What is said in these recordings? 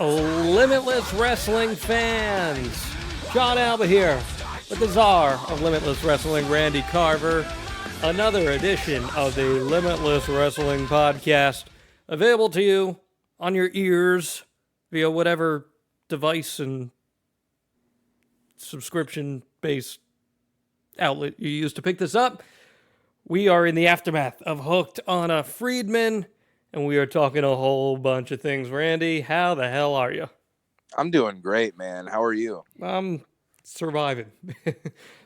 Limitless Wrestling fans. John Alba here with the czar of Limitless Wrestling, Randy Carver. Another edition of the Limitless Wrestling Podcast, available to you on your ears via whatever device and subscription-based outlet you use to pick this up. We are in the aftermath of Hooked on a Friedman, and we are talking a whole bunch of things. Randy, how the hell are you? I'm doing great, man. How are you? I'm surviving.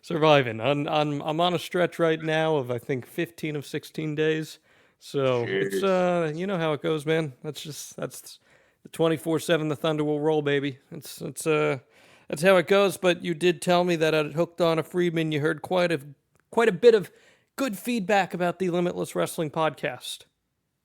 Surviving. I'm on a stretch right now of, I think, 15 of 16 days. So Cheers. it's you know how it goes, man. That's the 24/7 the Thunder will roll, baby. That's how it goes. But you did tell me that at Hooked on a Friedman, you heard quite a bit of good feedback about the Limitless Wrestling Podcast.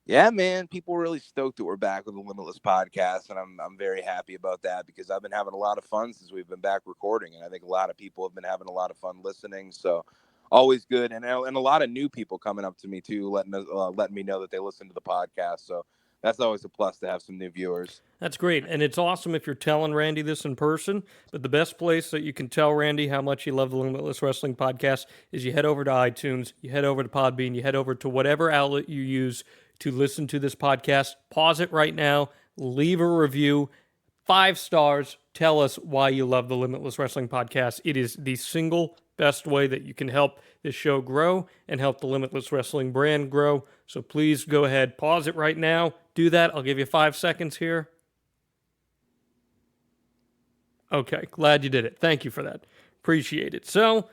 Yeah, man. People were really stoked that we're back with the Limitless Podcast, and I'm very happy about that because I've been having a lot of fun since we've been back recording, and I think a lot of people have been having a lot of fun listening. So always good, and a lot of new people coming up to me too, letting me know that they listen to the podcast. So that's always a plus to have some new viewers. That's great, and it's awesome if you're telling Randy this in person, but the best place that you can tell Randy how much you love the Limitless Wrestling Podcast is you head over to iTunes, you head over to Podbean, you head over to whatever outlet you use to listen to this podcast. Pause it right now, leave a review, 5 stars, tell us why you love the Limitless Wrestling Podcast. It is the single best way that you can help this show grow and help the Limitless Wrestling brand grow. So please go ahead, pause it right now, do that. I'll give you 5 seconds here. Okay, glad you did it. Thank you for that. Appreciate it. So,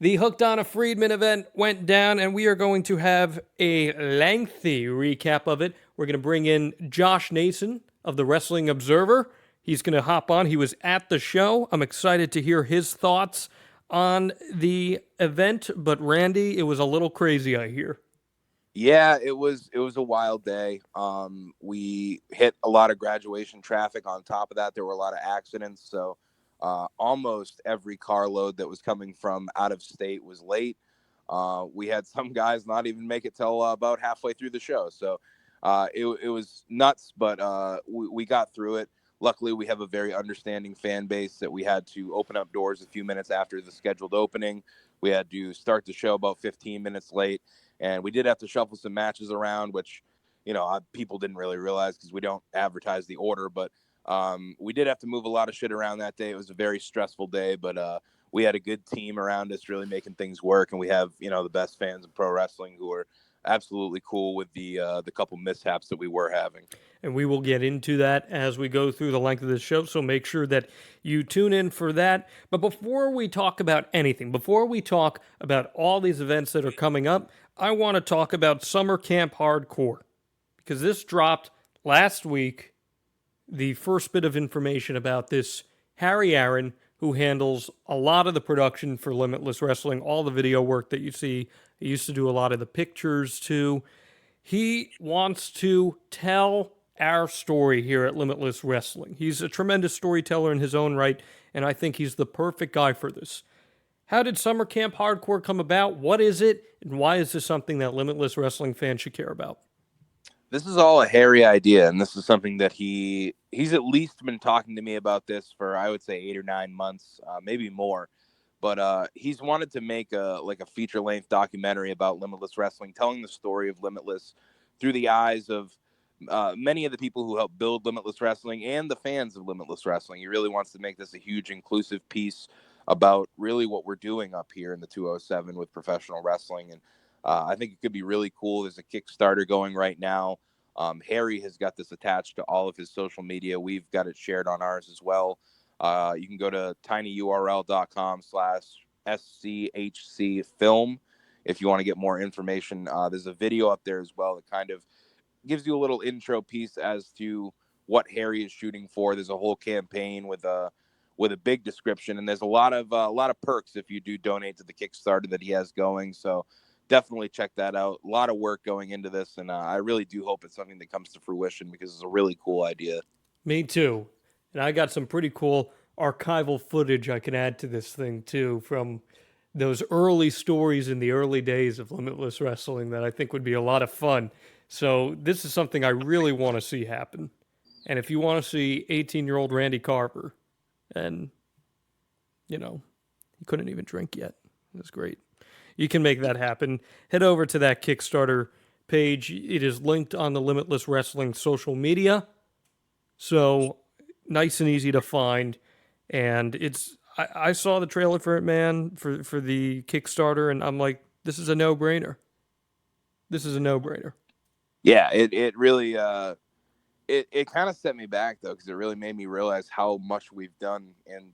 the Hooked on a Friedman event went down, and we are going to have a lengthy recap of it. We're going to bring in Josh Nason of the Wrestling Observer. He's going to hop on. He was at the show. I'm excited to hear his thoughts on the event, but Randy, it was a little crazy, I hear. Yeah, it was a wild day. We hit a lot of graduation traffic. On top of that, there were a lot of accidents. So almost every carload that was coming from out of state was late. We had some guys not even make it till about halfway through the show. So it was nuts, but we got through it. Luckily, we have a very understanding fan base that we had to open up doors a few minutes after the scheduled opening. We had to start the show about 15 minutes late. And we did have to shuffle some matches around, which, people didn't really realize because we don't advertise the order. But we did have to move a lot of shit around that day. It was a very stressful day, but we had a good team around us really making things work. And we have, the best fans of pro wrestling who are absolutely cool with the couple mishaps that we were having. And we will get into that as we go through the length of the show, so make sure that you tune in for that. But before we talk about anything, before we talk about all these events that are coming up, I want to talk about Summer Camp Hardcore, because this dropped last week, the first bit of information about this. Harry Aaron, who handles a lot of the production for Limitless Wrestling, all the video work that you see, he used to do a lot of the pictures too. He wants to tell our story here at Limitless Wrestling. He's a tremendous storyteller in his own right, and I think he's the perfect guy for this. How did Summer Camp Hardcore come about? What is it? And why is this something that Limitless Wrestling fans should care about? This is all a Harry idea, and this is something that he's at least been talking to me about this for, I would say, 8 or 9 months, maybe more. But he's wanted to make a feature-length documentary about Limitless Wrestling, telling the story of Limitless through the eyes of many of the people who helped build Limitless Wrestling and the fans of Limitless Wrestling. He really wants to make this a huge inclusive piece about really what we're doing up here in the 207 with professional wrestling. And I think it could be really cool. There's a Kickstarter going right now. Harry has got this attached to all of his social media. We've got it shared on ours as well. You can go to tinyurl.com/SCHC film if you want to get more information. There's a video up there as well that kind of gives you a little intro piece as to what Harry is shooting for. There's a whole campaign with a big description, and there's a lot of perks if you do donate to the Kickstarter that he has going. So definitely check that out. A lot of work going into this, and I really do hope it's something that comes to fruition because it's a really cool idea. Me too. And I got some pretty cool archival footage I can add to this thing too from those early stories in the early days of Limitless Wrestling that I think would be a lot of fun. So this is something I really want to see happen. And if you want to see 18-year-old Randy Carver, and, he couldn't even drink yet. It was great. You can make that happen. Head over to that Kickstarter page. It is linked on the Limitless Wrestling social media. So nice and easy to find. And I saw the trailer for it, man, for the Kickstarter, and I'm like, this is a no-brainer. This is a no-brainer. Yeah, it really it kind of set me back though, because it really made me realize how much we've done in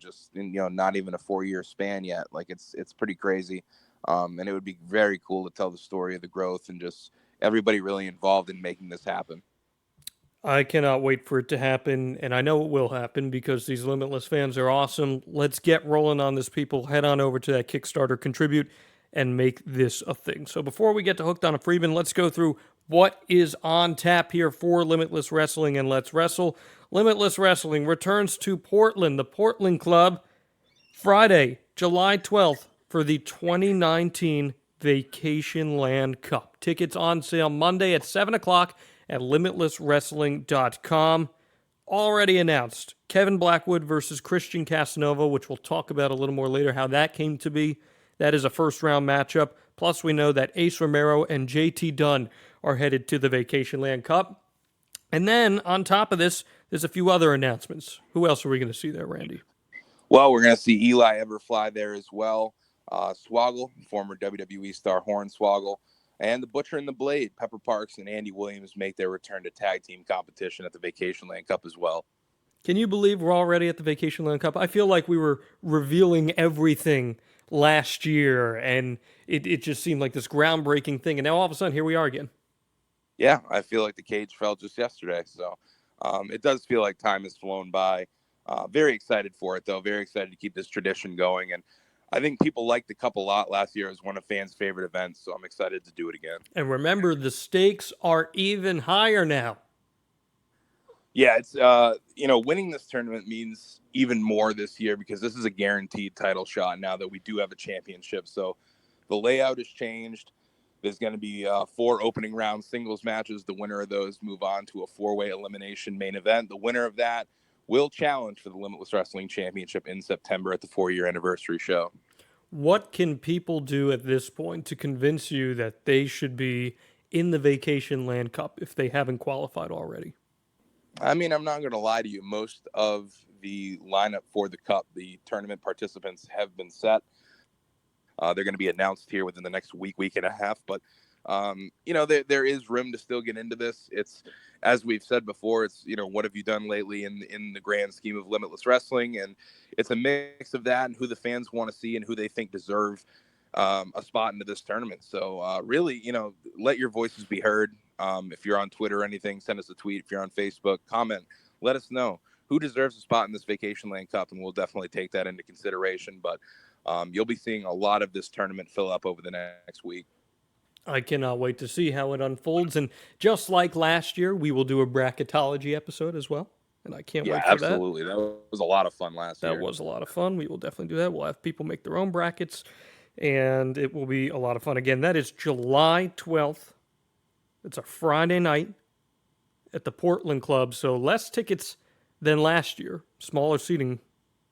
not even a 4-year span yet. Like it's pretty crazy. And it would be very cool to tell the story of the growth and just everybody really involved in making this happen. I cannot wait for it to happen, and I know it will happen because these Limitless fans are awesome. Let's get rolling on this, people. Head on over to that Kickstarter, contribute, and make this a thing. So before we get to Hooked on a Freedman, let's go through what is on tap here for Limitless Wrestling and Let's Wrestle. Limitless Wrestling returns to Portland, the Portland Club, Friday, July 12th, for the 2019 Vacationland Cup. Tickets on sale Monday at 7 o'clock at limitlesswrestling.com. Already announced, Kevin Blackwood versus Christian Casanova, which we'll talk about a little more later, how that came to be. That is a first-round matchup. Plus, we know that Ace Romero and JT Dunn are headed to the Vacationland Cup. And then, on top of this, there's a few other announcements. Who else are we going to see there, Randy? Well, we're going to see Eli Everfly there as well. Swoggle, former WWE star Hornswoggle, and the Butcher and the Blade, Pepper Parks and Andy Williams, make their return to tag team competition at the Vacationland Cup as well. Can you believe we're already at the Vacationland Cup? I feel like we were revealing everything last year, and it just seemed like this groundbreaking thing, and now all of a sudden, here we are again. Yeah, I feel like the cage fell just yesterday, so it does feel like time has flown by. Very excited for it, though. Very excited to keep this tradition going, and I think people liked the Cup a lot last year. It was one of fans' favorite events, so I'm excited to do it again. And remember, the stakes are even higher now. Yeah, it's winning this tournament means even more this year because this is a guaranteed title shot now that we do have a championship. So the layout has changed. There's going to be 4 opening round singles matches. The winner of those move on to a 4-way elimination main event. The winner of that will challenge for the Limitless Wrestling Championship in September at the 4-year anniversary show. What can people do at this point to convince you that they should be in the Vacationland Cup if they haven't qualified already? I mean, I'm not going to lie to you. Most of the lineup for the Cup, the tournament participants have been set. They're going to be announced here within the next week and a half. But, there is room to still get into this. It's, as we've said before, it's, what have you done lately in the grand scheme of Limitless Wrestling? And it's a mix of that and who the fans want to see and who they think deserve a spot into this tournament. So really, let your voices be heard. If you're on Twitter or anything, send us a tweet. If you're on Facebook, comment. Let us know who deserves a spot in this Vacationland Cup, and we'll definitely take that into consideration. But you'll be seeing a lot of this tournament fill up over the next week. I cannot wait to see how it unfolds. And just like last year, we will do a bracketology episode as well. And I can't wait for absolutely. That was a lot of fun last year. That was a lot of fun. We will definitely do that. We'll have people make their own brackets, and it will be a lot of fun. Again, that is July 12th. It's a Friday night at the Portland Club, so less tickets than last year. Smaller seating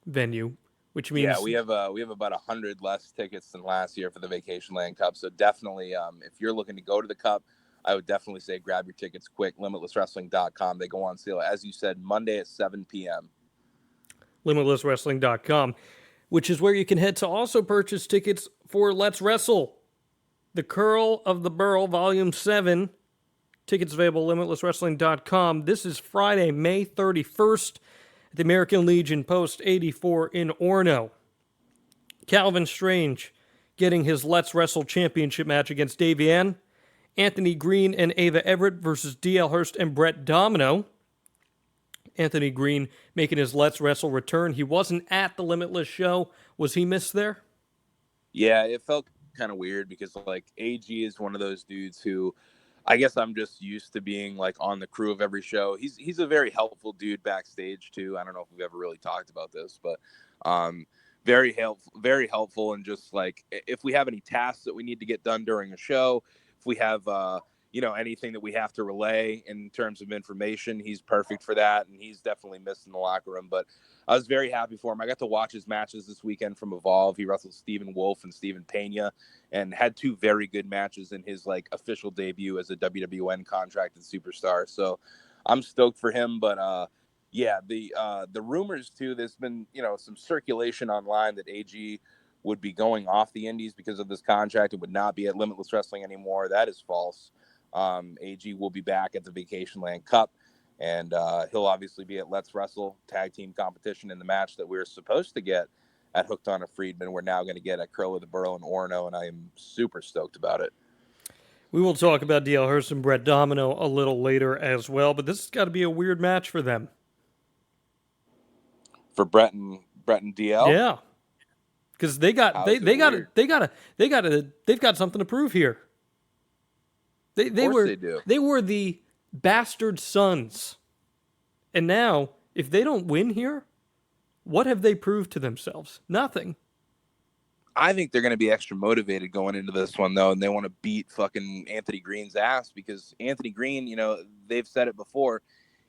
venue, which means we have about 100 less tickets than last year for the Vacationland Cup. So definitely, if you're looking to go to the Cup, I would definitely say grab your tickets quick. Limitlesswrestling.com. They go on sale, as you said, Monday at 7 p.m. Limitlesswrestling.com, which is where you can head to also purchase tickets for Let's Wrestle, The Curl of the Burl, Volume 7. Tickets available at limitlesswrestling.com. This is Friday, May 31st at the American Legion Post 84 in Orono. Calvin Strange getting his Let's Wrestle championship match against Davian. Anthony Green and Ava Everett versus D.L. Hurst and Brett Domino. Anthony Green making his Let's Wrestle return. He wasn't at the Limitless show. Was he missed there? Yeah, it felt kind of weird because, AG is one of those dudes who I guess I'm just used to being, on the crew of every show. He's a very helpful dude backstage, too. I don't know if we've ever really talked about this, but very helpful. And just, if we have any tasks that we need to get done during a show, if we have, anything that we have to relay in terms of information, he's perfect for that, and he's definitely missed in the locker room. But I was very happy for him. I got to watch his matches this weekend from Evolve. He wrestled Stephen Wolf and Stephen Pena and had 2 very good matches in his official debut as a WWN contracted superstar. So I'm stoked for him. But the rumors too, there's been some circulation online that AG would be going off the indies because of this contract and would not be at Limitless Wrestling anymore. That is false. AG will be back at the Vacationland Cup, and he'll obviously be at Let's Wrestle tag team competition in the match that we were supposed to get at Hooked on a Friedman. We're now going to get at Curl of the Burrow and Orono, and I am super stoked about it. We will talk about DL Hurst and Brett Domino a little later as well, but this has got to be a weird match for them. For Brett and DL? Yeah. Because they've got something to prove here. They were the bastard sons. And now, if they don't win here, what have they proved to themselves? Nothing. I think they're going to be extra motivated going into this one, though, and they want to beat fucking Anthony Green's ass because Anthony Green, they've said it before,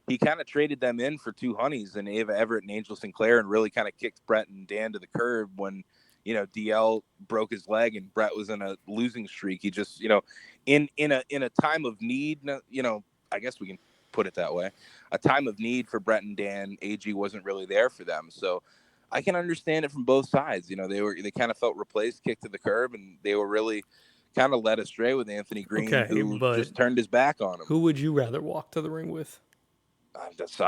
he kind of traded them in for 2 honeys and Ava Everett and Angel Sinclair and really kind of kicked Brett and Dan to the curb when, DL broke his leg and Brett was in a losing streak. He just, in a time of need, I guess we can put it that way, a time of need for Brett and Dan, AG wasn't really there for them. So I can understand it from both sides. They kind of felt replaced, kicked to the curb, and they were really kind of led astray with Anthony Green, who just turned his back on him. Who would you rather walk to the ring with? That's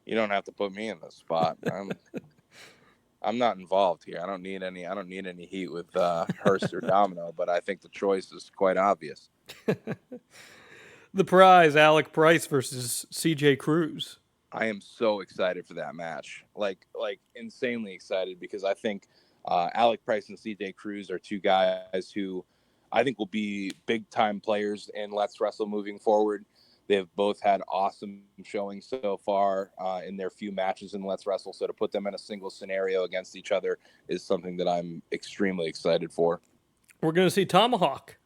you don't have to put me in the spot. I'm not involved here. I don't need any heat with Hurst or Domino, but I think the choice is quite obvious. The prize, Alec Price versus CJ Cruz. I am so excited for that match. Like insanely excited because I think Alec Price and CJ Cruz are 2 guys who I think will be big time players in Let's Wrestle moving forward. They've both had awesome showings so far in their few matches in Let's Wrestle. So to put them in a single scenario against each other is something that I'm extremely excited for. We're going to see Tomahawk.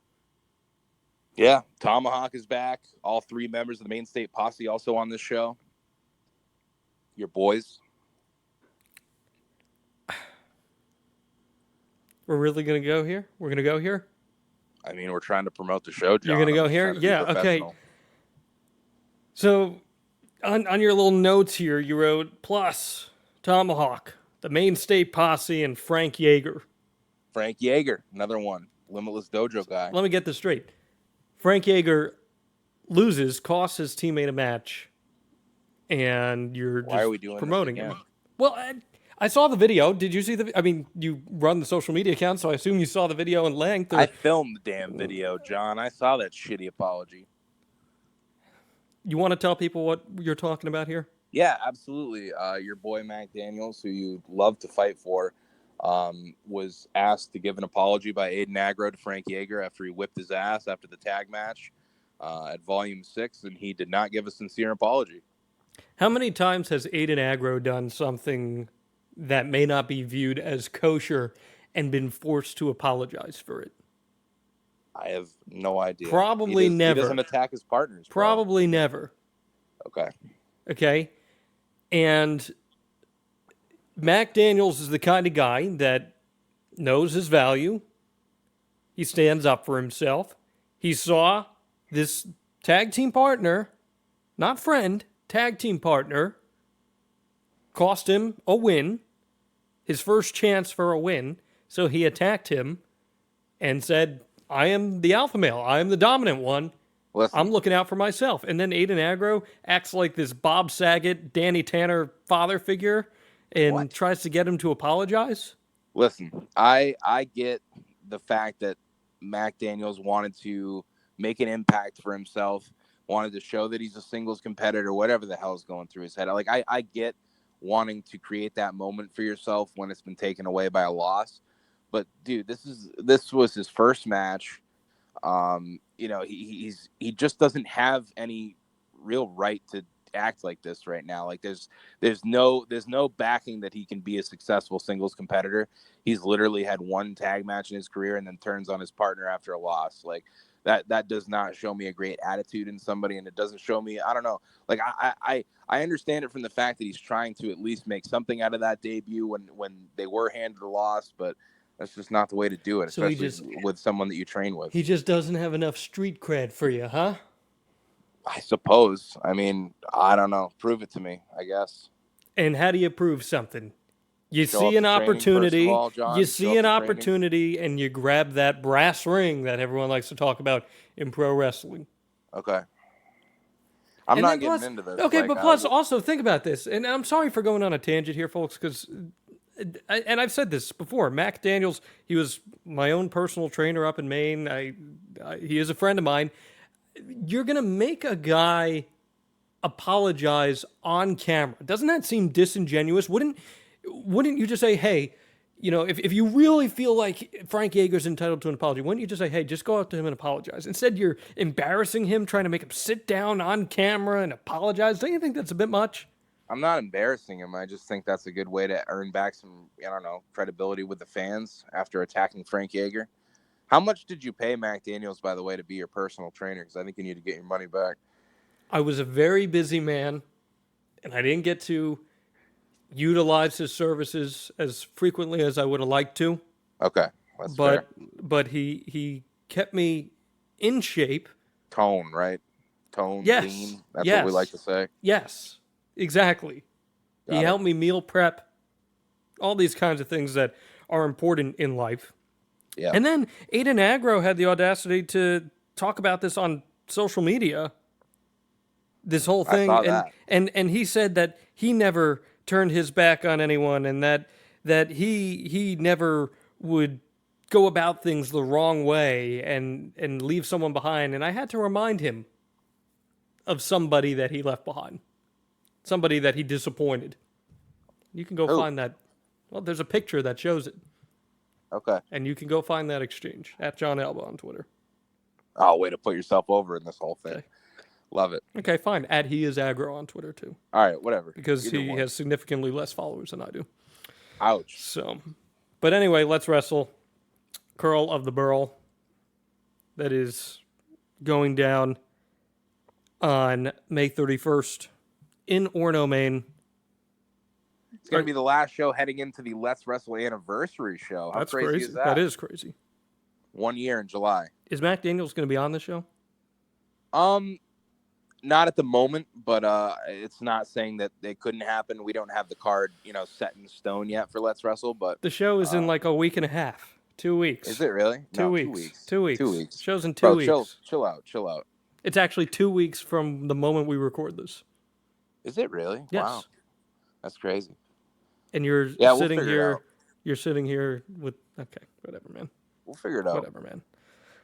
Yeah, Tomahawk is back. All 3 members of the Main State Posse also on this show. Your boys. We're really going to go here? We're going to go here? I mean, we're trying to promote the show, John. You're going to go here? Yeah, okay. So, on your little notes here, you wrote, plus, Tomahawk, the Main State Posse, and Frank Jaeger. Frank Jaeger, another one. Limitless Dojo guy. Let me get this straight. Frank Jaeger loses, costs his teammate a match, and you're just promoting him. Well, I saw the video. Did you see you run the social media account, so I assume you saw the video in length. I filmed the damn video, John. I saw that shitty apology. You want to tell people what you're talking about here? Yeah, absolutely. Your boy Mac Daniels, who you love to fight for, was asked to give an apology by Aiden Agro to Frank Jaeger after he whipped his ass after the tag match at Volume 6, and he did not give a sincere apology. How many times has Aiden Agro done something that may not be viewed as kosher and been forced to apologize for it? I have no idea. Probably never. He doesn't attack his partners. Probably never. Okay. And Mac Daniels is the kind of guy that knows his value. He stands up for himself. He saw this tag team partner, not friend, tag team partner, cost him a win, his first chance for a win. So he attacked him and said, I am the alpha male. I am the dominant one. Listen. I'm looking out for myself. And then Aiden Agro acts like this Bob Saget, Danny Tanner father figure and tries to get him to apologize. Listen, I get the fact that Mac Daniels wanted to make an impact for himself, wanted to show that he's a singles competitor, whatever the hell is going through his head. Like, I get wanting to create that moment for yourself when it's been taken away by a loss. But dude, this was his first match. He just doesn't have any real right to act like this right now. Like there's no backing that he can be a successful singles competitor. He's literally had one tag match in his career and then turns on his partner after a loss. Like that does not show me a great attitude in somebody, and it doesn't show me, I don't know. Like I understand it from the fact that he's trying to at least make something out of that debut when they were handed a loss, but that's just not the way to do it, So especially with someone that you train with. He just doesn't have enough street cred for you, huh? I suppose. I mean, I don't know. Prove it to me, I guess. And how do you prove something? You Show see up an to training, opportunity, first of all, John. you Show see up an to training. opportunity, and you grab that brass ring that everyone likes to talk about in pro wrestling. Okay. I'm And not then getting plus, into this. okay, like, but plus also think about this, and I'm sorry for going on a tangent here, folks, because, and I've said this before, Mac Daniels, he was my own personal trainer up in Maine. He is a friend of mine. You're going to make a guy apologize on camera. Doesn't that seem disingenuous? Wouldn't you just say, hey, you know, if you really feel like Frank Jaeger's entitled to an apology, wouldn't you just say, hey, just go up to him and apologize? Instead, you're embarrassing him, trying to make him sit down on camera and apologize. Don't you think that's a bit much? I'm not embarrassing him. I just think that's a good way to earn back some, I don't know, credibility with the fans after attacking Frank Jaeger. How much did you pay Mac Daniels, by the way, to be your personal trainer? Because I think you need to get your money back. I was a very busy man, and I didn't get to utilize his services as frequently as I would have liked to. Okay, that's fair. But he kept me in shape. Tone, right? Tone, Yes. lean. That's Yes. what we like to say. Yes, exactly. Got He it. helped me meal prep, all these kinds of things that are important in life. Yeah. And then Aiden Agro had the audacity to talk about this on social media. This whole thing, I saw that. and he said that he never turned his back on anyone, and that he never would go about things the wrong way and leave someone behind. And I had to remind him of somebody that he left behind, somebody that he disappointed. You can go find that. Well, there's a picture that shows it, Okay. and you can go find that exchange at John Alba on Twitter. Oh, way to put yourself over in this whole thing. Okay. Love it. Okay, fine. At He Is Aggro on Twitter too, All right, whatever. because Either he one. has significantly less followers than I do. Ouch. So, but anyway, let's wrestle. Curl of the Burl. That is going down on May 31st in Orono, Maine. It's going to be the last show heading into the Let's Wrestle anniversary show. How That's crazy is that? That is crazy. 1 year in July. Is Mac Daniels going to be on the show? Not at the moment, but it's not saying that it couldn't happen. We don't have the card, set in stone yet for Let's Wrestle, but The show is in like a week and a half. 2 weeks. is it really? Two No, weeks. 2 weeks. 2 weeks. 2 weeks. Show's in 2 weeks. Chill out. It's actually 2 weeks from the moment we record this. Is it really? Yes. Wow. That's crazy. And you're we'll sitting figure it here. out. You're sitting here with. Okay, whatever, man. We'll figure it out. Whatever, man.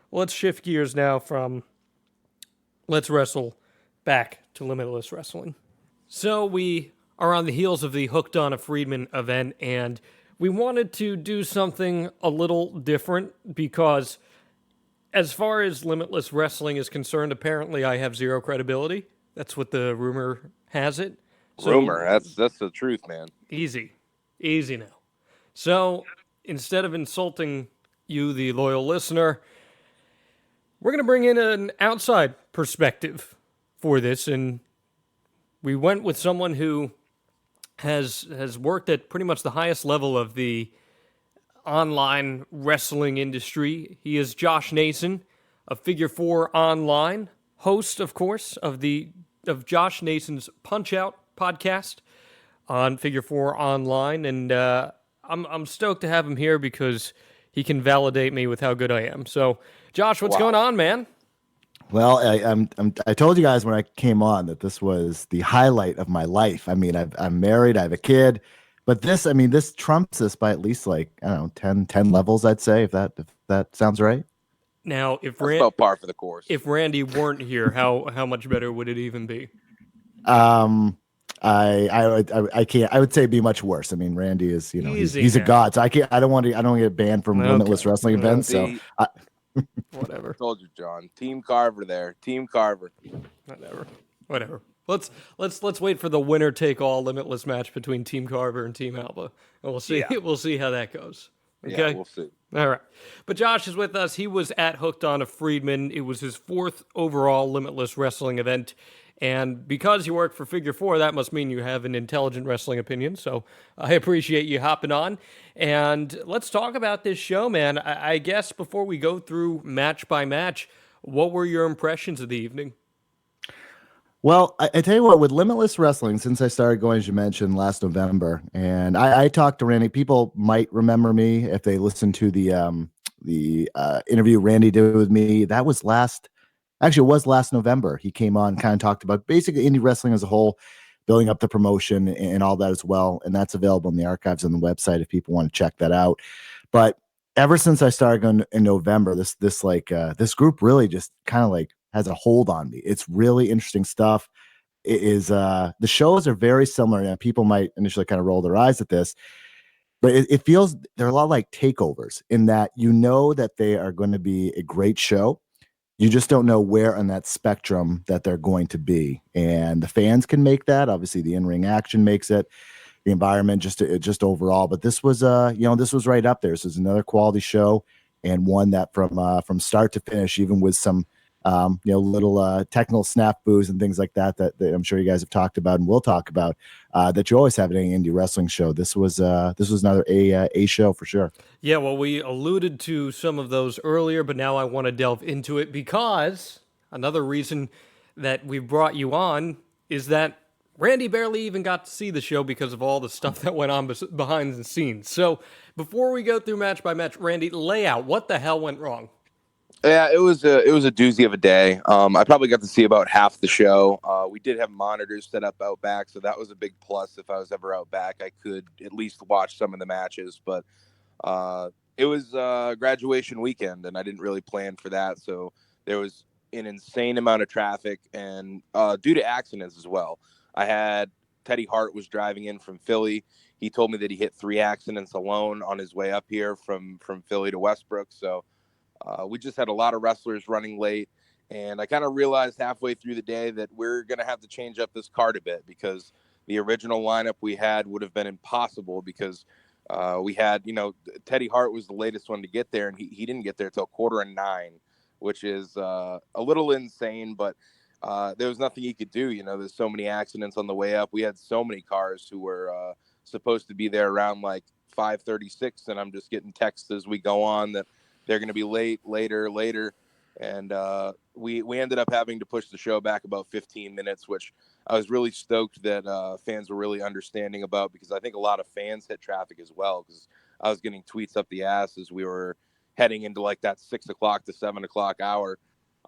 Well, let's shift gears now from Let's Wrestle back to Limitless Wrestling. So we are on the heels of the Hooked on a Friedman event, and we wanted to do something a little different because as far as Limitless Wrestling is concerned, apparently I have zero credibility. That's what the rumor has it. So, Rumor. That's the truth, man. Easy now. So instead of insulting you, the loyal listener, we're going to bring in an outside perspective for this, and we went with someone who has worked at pretty much the highest level of the online wrestling industry. He is Josh Nason, a Figure 4 Online host, of course, of Josh Nason's Punch-Out podcast on Figure 4 Online, and I'm stoked to have him here because he can validate me with how good I am. So, Josh, what's going on, man? Well, I told you guys when I came on that this was the highlight of my life. I mean, I'm married, I have a kid, but this trumps this by at least like, I don't know, 10 levels, I'd say, if that sounds right. Now, if That's about par for the course. If Randy weren't here, how much better would it even be? I can't. I would say it'd be much worse. I mean, Randy is, he's a god, so I don't want to get banned from Limitless Wrestling events. So whatever. Told you, John. Team Carver there. Team Carver. Whatever. Let's wait for the winner take all Limitless match between Team Carver and Team Alba, and we'll see. Yeah. We'll see how that goes. Okay. Yeah, we'll see. All right. But Josh is with us. He was at Hooked on a Friedman. It was his 4th overall Limitless wrestling event. And because you work for Figure 4, that must mean you have an intelligent wrestling opinion. So I appreciate you hopping on. And let's talk about this show, man. I guess before we go through match by match, what were your impressions of the evening? Well, I tell you what, with Limitless Wrestling, since I started going, as you mentioned, last November, and I talked to Randy. People might remember me if they listened to the interview Randy did with me. That was it was last November. He came on, kind of talked about basically indie wrestling as a whole, building up the promotion and all that as well. And that's available in the archives on the website if people want to check that out. But ever since I started going in November, this group really just kind of like has a hold on me. It's really interesting stuff. It is the shows are very similar, and people might initially kind of roll their eyes at this, but it feels they're a lot like takeovers in that you know that they are going to be a great show. You just don't know where on that spectrum that they're going to be, and the fans can make that. Obviously, the in-ring action makes it, the environment, just overall. But this was this was right up there. This is another quality show, and one that from start to finish, even with some little technical snafus and things like that I'm sure you guys have talked about and will talk about, that you always have at any indie wrestling show. This was another A show for sure. Yeah, well, we alluded to some of those earlier, but now I want to delve into it because another reason that we brought you on is that Randy barely even got to see the show because of all the stuff that went on behind the scenes. So before we go through match by match, Randy, lay out what the hell went wrong. Yeah, it was a doozy of a day. I probably got to see about half the show. We did have monitors set up out back, so that was a big plus. If I was ever out back, I could at least watch some of the matches. But it was graduation weekend, and I didn't really plan for that. So there was an insane amount of traffic, and due to accidents as well. I had Teddy Hart was driving in from Philly. He told me that he hit 3 accidents alone on his way up here from Philly to Westbrook. So we just had a lot of wrestlers running late, and I kind of realized halfway through the day that we're going to have to change up this card a bit because the original lineup we had would have been impossible because we had, Teddy Hart was the latest one to get there, and he didn't get there till 8:45, which is a little insane, but there was nothing he could do. There's so many accidents on the way up. We had so many cars who were supposed to be there around like 5:36, and I'm just getting texts as we go on that they're going to be later. And we ended up having to push the show back about 15 minutes, which I was really stoked that fans were really understanding about, because I think a lot of fans hit traffic as well, because I was getting tweets up the ass as we were heading into like that 6 o'clock to 7 o'clock hour.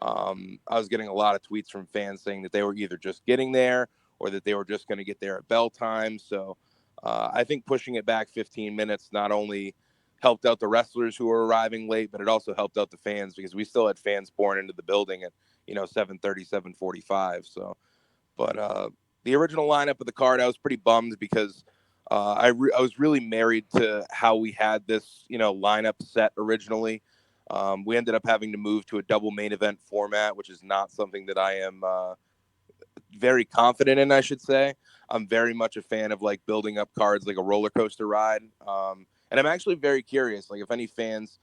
I was getting a lot of tweets from fans saying that they were either just getting there or that they were just going to get there at bell time. So I think pushing it back 15 minutes not only helped out the wrestlers who were arriving late, but it also helped out the fans because we still had fans pouring into the building at 7:30, 7:45. So, but the original lineup of the card, I was pretty bummed because I was really married to how we had this lineup set originally. We ended up having to move to a double main event format, which is not something that I am very confident in, I should say. I'm very much a fan of like building up cards like a roller coaster ride. And I'm actually very curious, like if any fans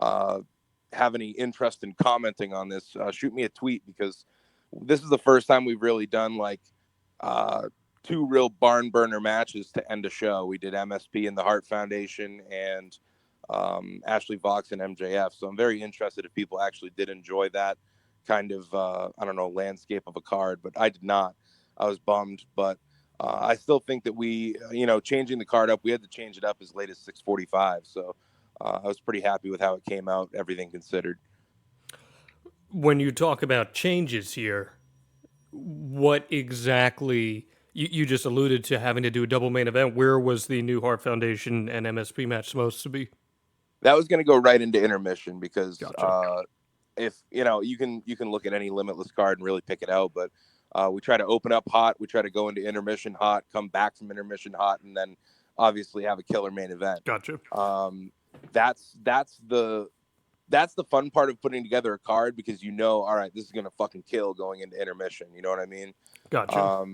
have any interest in commenting on this, shoot me a tweet, because this is the first time we've really done like 2 real barn burner matches to end a show. We did MSP and the Hart Foundation and Ashley Vox and MJF. So I'm very interested if people actually did enjoy that kind of, landscape of a card, but I did not. I was bummed, but I still think that we, changing the card up, we had to change it up as late as 6:45. So I was pretty happy with how it came out, everything considered. When you talk about changes here, what exactly, you just alluded to having to do a double main event. Where was the new Hart Foundation and MSP match supposed to be? That was going to go right into intermission because Gotcha. if, you can look at any Limitless card and really pick it out, but we try to open up hot. We try to go into intermission hot, come back from intermission hot, and then obviously have a killer main event. Gotcha. That's the fun part of putting together a card, because all right, this is gonna fucking kill going into intermission. You know what I mean? Gotcha.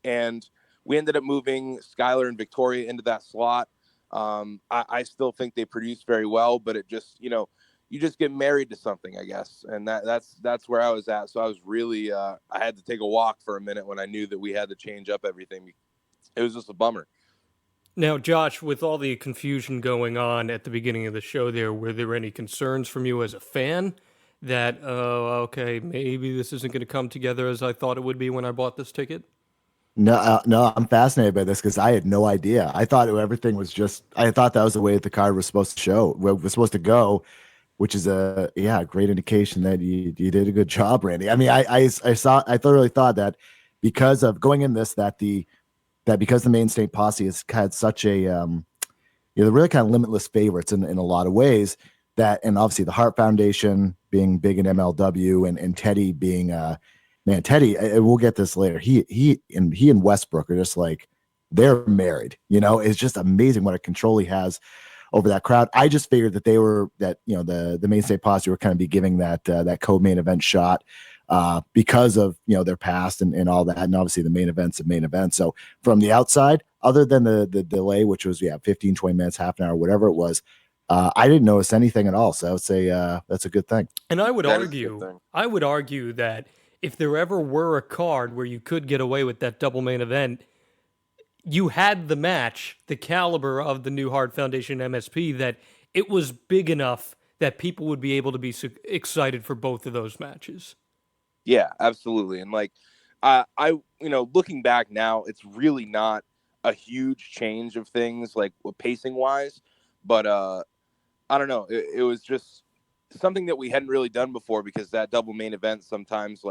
And we ended up moving Skylar and Victoria into that slot. I still think they produce very well, but it just, you just get married to something, I guess. And that's where I was at. So I was really, I had to take a walk for a minute when I knew that we had to change up everything. It was just a bummer. Now, Josh, with all the confusion going on at the beginning of the show there, were there any concerns from you as a fan that, oh, okay, maybe this isn't going to come together as I thought it would be when I bought this ticket? No, I'm fascinated by this because I had no idea. I thought everything was just. I thought that was the way that the card was supposed to show, was supposed to go, which is a great indication that you did a good job, Randy. I mean, I thoroughly thought that because of going in this that because the main state posse has had such a they're really kind of limitless favorites in a lot of ways, that, and obviously the Hart Foundation being big in MLW and Teddy being man, Teddy, we'll get this later. He and Westbrook are just like, they're married. It's just amazing what a control he has over that crowd. I just figured that the main state posse were kind of be giving that co-main event shot because of their past and all that, and obviously the main event's a main event. So from the outside, other than the delay, which was 15, 20 minutes, half an hour, whatever it was, I didn't notice anything at all. So I would say that's a good thing. And I would argue that if there ever were a card where you could get away with that double main event, you had the match, the caliber of the new Hart Foundation MSP, that it was big enough that people would be able to be excited for both of those matches. Yeah, absolutely. And looking back now, it's really not a huge change of things like pacing wise, but I don't know. It was just something that we hadn't really done before, because that double main event, sometimes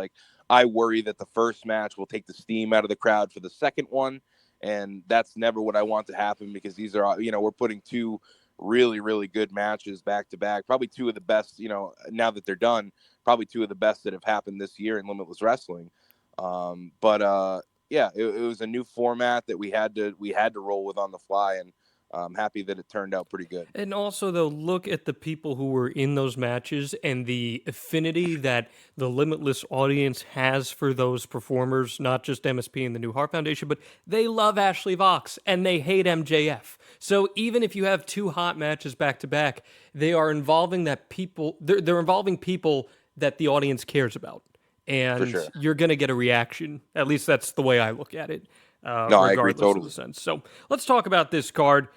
I worry that the first match will take the steam out of the crowd for the second one. And that's never what I want to happen, because these are, we're putting two really, really good matches back to back, probably two of the best, now that they're done, probably two of the best that have happened this year in Limitless Wrestling. It was a new format that we had to roll with on the fly, and I'm happy that it turned out pretty good. And also, though, look at the people who were in those matches and the affinity that the Limitless audience has for those performers, not just MSP and the new Hart Foundation, but they love Ashley Vox and they hate MJF. So even if you have two hot matches back to back, they are involving they're involving people that the audience cares about. And sure, you're going to get a reaction. At least that's the way I look at it. No, I agree totally. Of the sense. So let's talk about this card.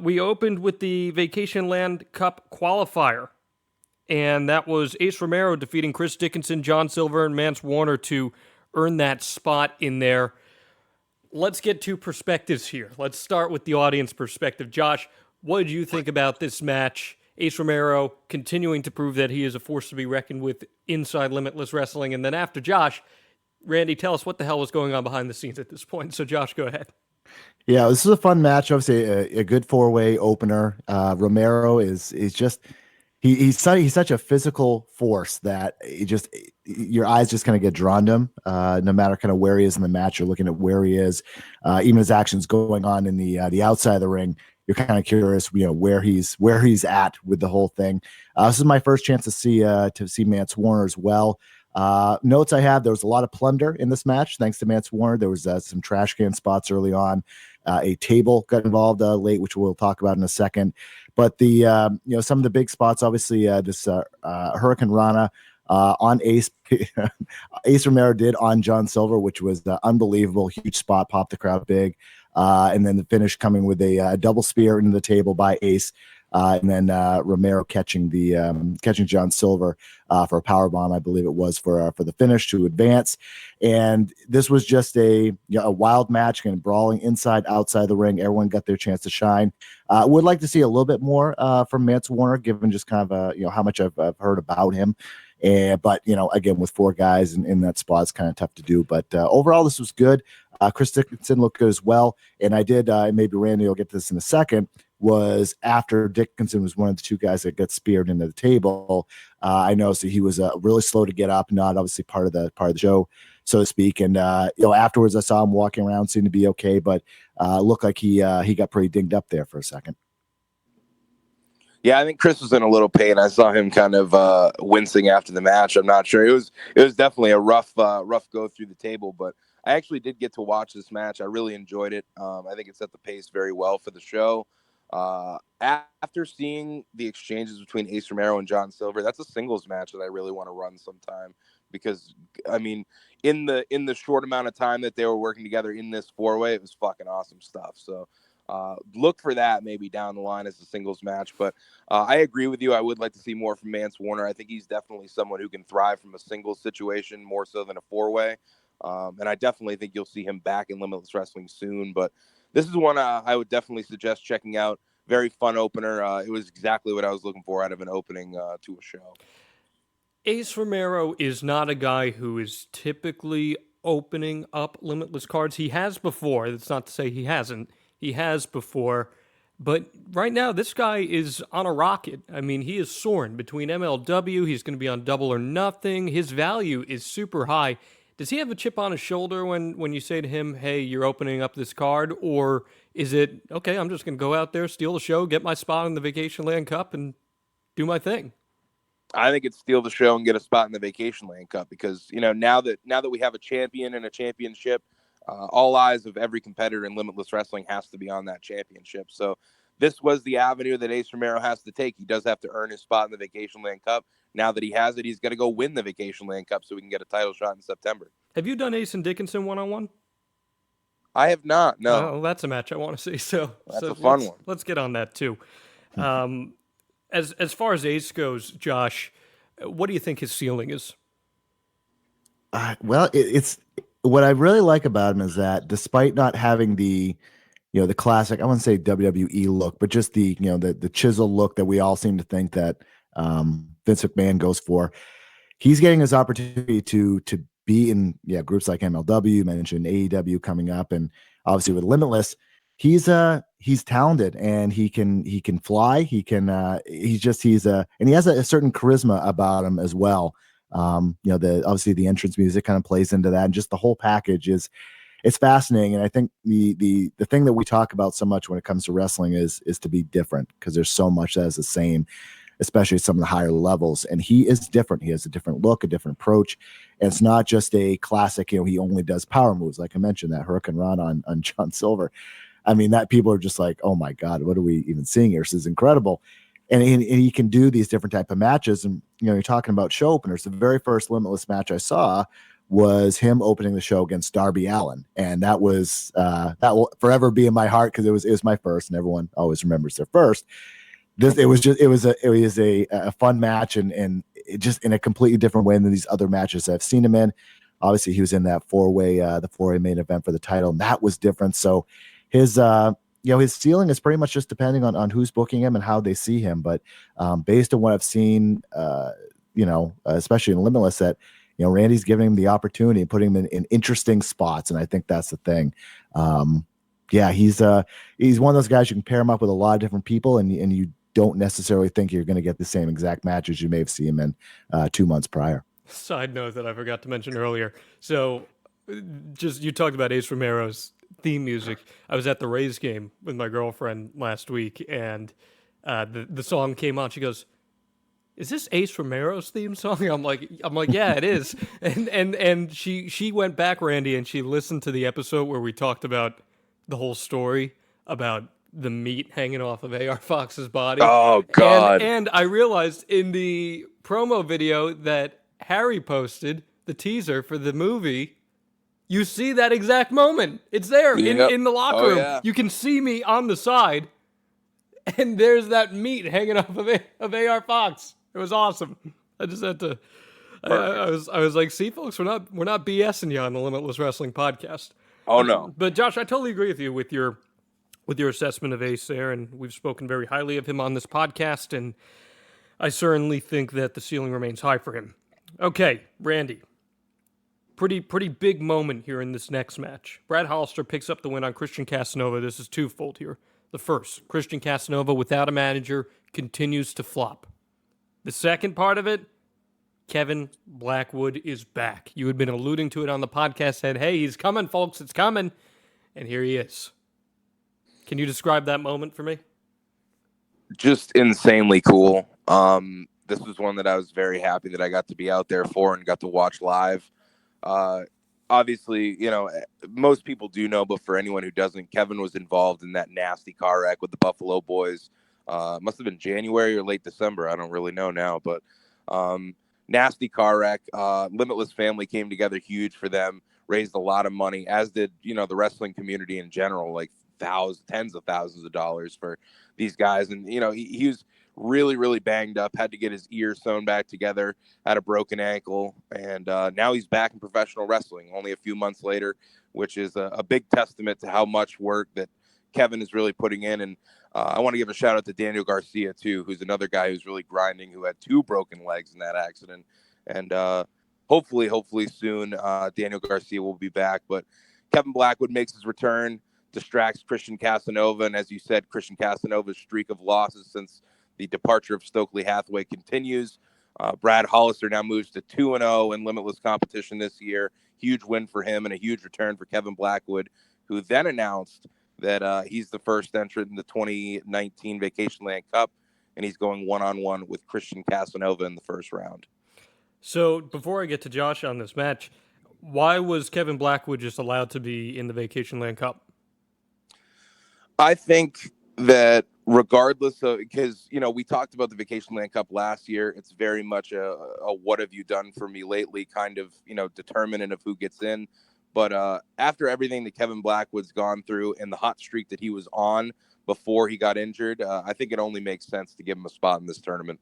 We opened with the Vacationland Cup qualifier, and that was Ace Romero defeating Chris Dickinson, John Silver, and Mance Warner to earn that spot in there. Let's get two perspectives here. Let's start with the audience perspective. Josh, what did you think about this match? Ace Romero continuing to prove that he is a force to be reckoned with inside Limitless Wrestling. And then after Josh, Randy, tell us what the hell was going on behind the scenes at this point. So, Josh, go ahead. Yeah, this is a fun match. Obviously, a good four-way opener. Romero is just he's such a physical force that your eyes just kind of get drawn to him. No matter kind of where he is in the match, you're looking at where he is. Even his actions going on in the outside of the ring, you're kind of curious, where he's at with the whole thing. This is my first chance to see Mance Warner as well. Notes I have: there was a lot of plunder in this match, thanks to Mance Warner. There was some trash can spots early on. A table got involved late, which we'll talk about in a second. But some of the big spots, obviously, this Hurricane Rana on Ace Ace Romero did on John Silver, which was unbelievable. Huge spot, popped the crowd big. And then the finish coming with a double spear into the table by Ace. And then Romero catching John Silver for a power bomb, I believe it was, for the finish to advance. And this was just a wild match, kind of brawling inside, outside the ring. Everyone got their chance to shine. Would like to see a little bit more from Mance Warner, given just kind of how much I've heard about him. But again, with four guys in that spot, it's kind of tough to do. But overall, this was good. Chris Dickinson looked good as well. And I did, maybe Randy will get to this in a second, was after Dickinson was one of the two guys that got speared into the table. I noticed that he was really slow to get up, not obviously part of the show, so to speak. And afterwards, I saw him walking around, seemed to be okay, but looked like he got pretty dinged up there for a second. Yeah, I think Chris was in a little pain. I saw him kind of wincing after the match. I'm not sure. It was definitely a rough go through the table, but I actually did get to watch this match. I really enjoyed it. I think it set the pace very well for the show. After seeing the exchanges between Ace Romero and John Silver, that's a singles match that I really want to run sometime, because I mean, in the short amount of time that they were working together in this 4-way, it was fucking awesome stuff. So look for that maybe down the line as a singles match. But I agree with you. I would like to see more from Mance Warner. I think he's definitely someone who can thrive from a singles situation more so than a 4-way. And I definitely think you'll see him back in Limitless Wrestling soon. But this is one I would definitely suggest checking out. Very fun opener. It was exactly what I was looking for out of an opening to a show. Ace Romero is not a guy who is typically opening up Limitless cards. He has before. That's not to say he hasn't. He has before. But right now, this guy is on a rocket. I mean, he is soaring between MLW. He's going to be on Double or Nothing. His value is super high. Does he have a chip on his shoulder when you say to him, hey, you're opening up this card? Or is it, okay, I'm just going to go out there, steal the show, get my spot in the Vacationland Cup, and do my thing? I think it's steal the show and get a spot in the Vacationland Cup, because, you know, now that we have a champion and a championship, all eyes of every competitor in Limitless Wrestling has to be on that championship. So this was the avenue that Ace Romero has to take. He does have to earn his spot in the Vacationland Cup. Now that he has it, he's got to go win the Vacationland Cup so we can get a title shot in September. Have you done Ace and Dickinson one-on-one? I have not, no. Well, that's a match I want to see. So that's a fun one. Let's get on that too. As far as Ace goes, Josh, what do you think his ceiling is? Well, it's what I really like about him is that despite not having the classic, I wouldn't say WWE look, but just the chisel look that we all seem to think that Vince McMahon goes for, he's getting his opportunity to be in groups like MLW, mentioned AEW coming up, and obviously with Limitless, he's talented and he can fly. And he has a certain charisma about him as well. Obviously the entrance music kind of plays into that, and just the whole package it's fascinating. And I think the thing that we talk about so much when it comes to wrestling is to be different, because there's so much that is the same, especially at some of the higher levels. And he is different. He has a different look, a different approach. And it's not just a classic, he only does power moves. Like I mentioned, that Hurricane Run on John Silver. I mean, that people are just like, oh my God, what are we even seeing here? This is incredible. And he can do these different type of matches. And, you're talking about show openers. The very first Limitless match I saw was him opening the show against Darby Allin. And that was, that will forever be in my heart, because it was my first, and everyone always remembers their first. It was a fun match, and it just in a completely different way than these other matches I've seen him in. Obviously, he was in that the 4-way main event for the title, and that was different. So his ceiling is pretty much just depending on who's booking him and how they see him. But based on what I've seen, especially in Limitless, that Randy's giving him the opportunity and putting him in interesting spots, and I think that's the thing. He's one of those guys you can pair him up with a lot of different people, and you don't necessarily think you're going to get the same exact matches you may have seen him in 2 months prior. Side note that I forgot to mention earlier. So just, you talked about Ace Romero's theme music. I was at the Rays game with my girlfriend last week, and the song came on. She goes, "Is this Ace Romero's theme song?" I'm like, yeah, it is. And she went back, Randy, and she listened to the episode where we talked about the whole story about the meat hanging off of AR Fox's body. Oh God. And I realized in the promo video that Harry posted, the teaser for the movie, you see that exact moment. It's there in the locker room. Yeah. You can see me on the side, and there's that meat hanging off of AR Fox. It was awesome. I just had to. I was like, see, folks, we're not BSing you on the Limitless Wrestling Podcast. Oh no. But Josh, I totally agree with you with your assessment of Ace there, and we've spoken very highly of him on this podcast, and I certainly think that the ceiling remains high for him. Okay, Randy. Pretty big moment here in this next match. Brad Hollister picks up the win on Christian Casanova. This is twofold here. The first, Christian Casanova without a manager continues to flop. The second part of it, Kevin Blackwood is back. You had been alluding to it on the podcast, said, hey, he's coming, folks, it's coming. And here he is. Can you describe that moment for me? Just insanely cool. This was one that I was very happy that I got to be out there for and got to watch live. obviously, most people do know, but for anyone who doesn't, Kevin was involved in that nasty car wreck with the Buffalo Boys. Must have been January or late December. I don't really know now, but nasty car wreck. Limitless family came together huge for them, raised a lot of money, as did, the wrestling community in general, like tens of thousands of dollars for these guys. And, he was really, really banged up, had to get his ear sewn back together, had a broken ankle, and now he's back in professional wrestling only a few months later, which is a big testament to how much work that Kevin is really putting in. And I want to give a shout out to Daniel Garcia too, who's another guy who's really grinding, who had 2 broken legs in that accident. And hopefully soon Daniel Garcia will be back. But Kevin Blackwood makes his return, distracts Christian Casanova. And as you said, Christian Casanova's streak of losses since the departure of Stokely Hathaway continues. Brad Hollister now moves to 2-0 in Limitless competition this year. Huge win for him and a huge return for Kevin Blackwood, who then announced that he's the first entrant in the 2019 Vacationland Cup, and he's going one-on-one with Christian Casanova in the first round. So before I get to Josh on this match, why was Kevin Blackwood just allowed to be in the Vacationland Cup? I think that regardless of, because, we talked about the Vacationland Cup last year, it's very much a what have you done for me lately kind of, determinant of who gets in. But after everything that Kevin Blackwood's gone through and the hot streak that he was on before he got injured, I think it only makes sense to give him a spot in this tournament.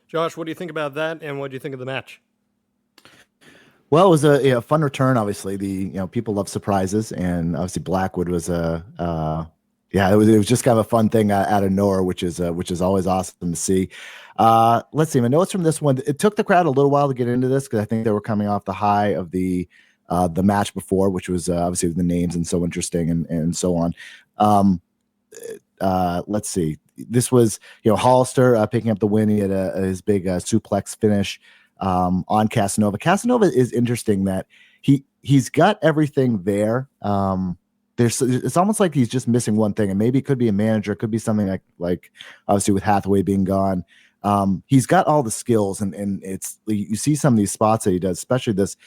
Josh, what do you think about that, and what do you think of the match? Well, it was a fun return. Obviously, people love surprises, and obviously Blackwood was it was just kind of a fun thing out of nowhere, which is always awesome to see. Let's see my notes from this one. It took the crowd a little while to get into this because I think they were coming off the high of the match before, which was obviously the names and so interesting and so on. Let's see. This was, Hollister picking up the win. He had his big suplex finish on Casanova. Casanova is interesting that he's got everything there. It's almost like he's just missing one thing, and maybe it could be a manager, it could be something like obviously with Hathaway being gone. He's got all the skills, and it's, you see some of these spots that he does, especially this.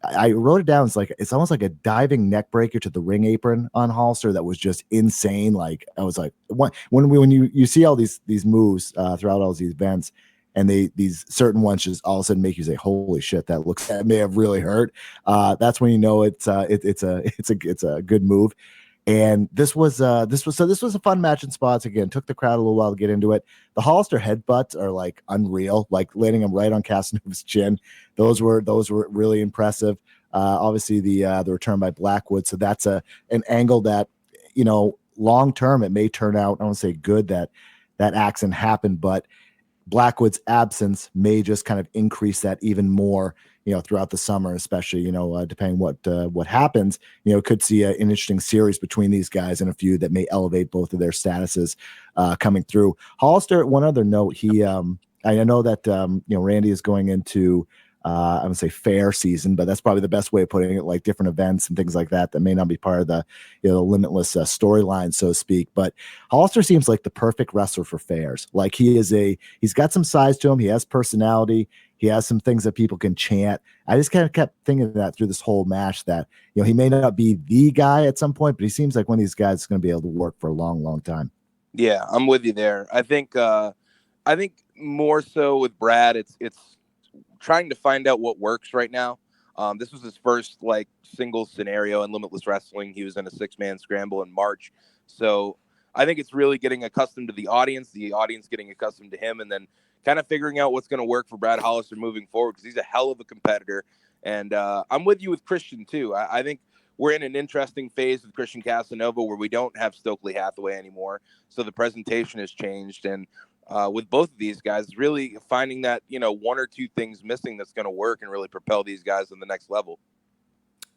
I wrote it down. It's almost like a diving neck breaker to the ring apron on Hollister that was just insane. Like, I was like, when you see all these moves throughout all these events, and these certain ones just all of a sudden make you say, "Holy shit, that may have really hurt." That's when you know it's a good move. And this was a fun match in spots. Again, took the crowd a little while to get into it. The Hollister headbutts are like unreal, like landing them right on Casanova's chin. Those were really impressive. Obviously the return by Blackwood. So that's an angle that, long term, it may turn out, I don't want to say good that accident happened, but Blackwood's absence may just kind of increase that even more, throughout the summer, especially, depending what happens, could see an interesting series between these guys and a feud that may elevate both of their statuses coming through. Hollister, one other note, I know that, Randy is going into, I would say fair season, but that's probably the best way of putting it, like different events and things like that may not be part of the, the Limitless storyline, so to speak. But Hollister seems like the perfect wrestler for fairs. Like, he's got some size to him. He has personality. He has some things that people can chant. I just kind of kept thinking that through this whole match that, he may not be the guy at some point, but he seems like one of these guys is going to be able to work for a long, long time. Yeah, I'm with you there. I think more so with Brad, it's trying to find out what works right now. This was his first single scenario in Limitless Wrestling. He was in a 6-man scramble in March. So I think it's really getting accustomed to the audience getting accustomed to him, and then kind of figuring out what's going to work for Brad Hollister moving forward, because he's a hell of a competitor. And I'm with you with Christian too. I think we're in an interesting phase with Christian Casanova where we don't have Stokely Hathaway anymore. So the presentation has changed. And with both of these guys, really finding that, one or two things missing that's going to work and really propel these guys to the next level.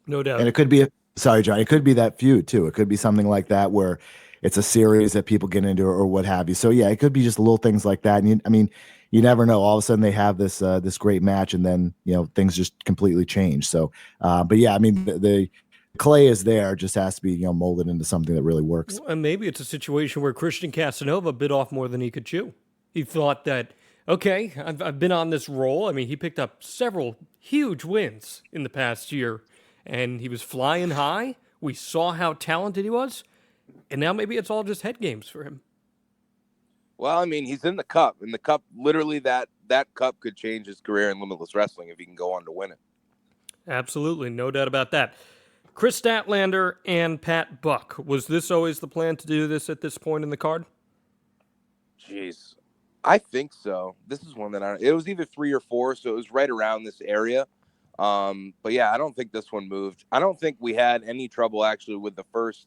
No doubt. And it could be, sorry, John, it could be that feud too. It could be something like that where it's a series that people get into or what have you. So yeah, it could be just little things like that. And you never know. All of a sudden they have this great match, and then, things just completely change. So, but yeah, the clay is there, just has to be, molded into something that really works. And maybe it's a situation where Christian Casanova bit off more than he could chew. He thought that, okay, I've been on this roll. He picked up several huge wins in the past year, and he was flying high. We saw how talented he was, and now maybe it's all just head games for him. Well, I mean, he's in the cup. In the cup, literally that cup could change his career in Limitless Wrestling if he can go on to win it. Absolutely, no doubt about that. Chris Statlander and Pat Buck. Was this always the plan to do this at this point in the card? Jeez. I think so. This is one that it was either 3 or 4, so it was right around this area. But yeah, I don't think this one moved. I don't think we had any trouble actually with the first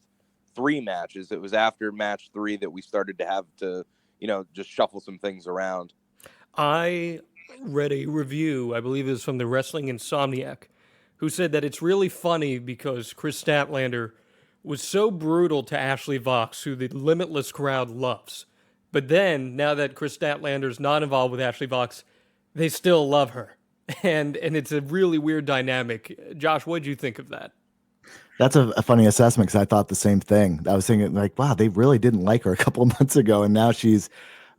3 matches. It was after match 3 that we started to have to, just shuffle some things around. I read a review, I believe it was from the Wrestling Insomniac, who said that it's really funny because Chris Statlander was so brutal to Ashley Vox, who the Limitless crowd loves. But then, now that Chris Statlander's not involved with Ashley Vox, they still love her. And it's a really weird dynamic. Josh, what did you think of that? That's a funny assessment because I thought the same thing. I was thinking like, wow, they really didn't like her a couple of months ago, and now she's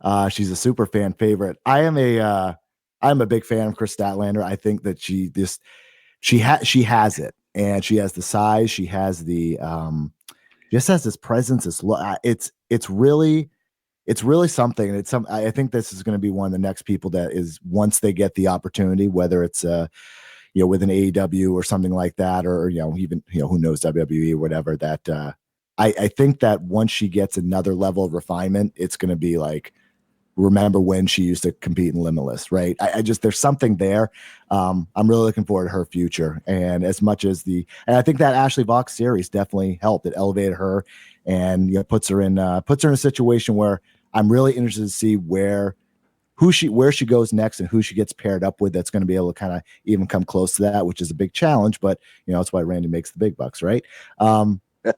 a super fan favorite. I'm a big fan of Chris Statlander. I think that she has it, and she has the size. She has the just has this presence. It's really something. And I think this is going to be one of the next people that is, once they get the opportunity, whether it's with an AEW or something like that, or even who knows, WWE or whatever, that I think that once she gets another level of refinement, it's going to be like, remember when she used to compete in Limitless, right? I just, there's something there. I'm really looking forward to her future. And as much as and I think that Ashley Vox series definitely helped. It elevated her and puts her in a situation where I'm really interested to see where she goes next and who she gets paired up with. That's going to be able to kind of even come close to that, which is a big challenge, but that's why Randy makes the big bucks, right?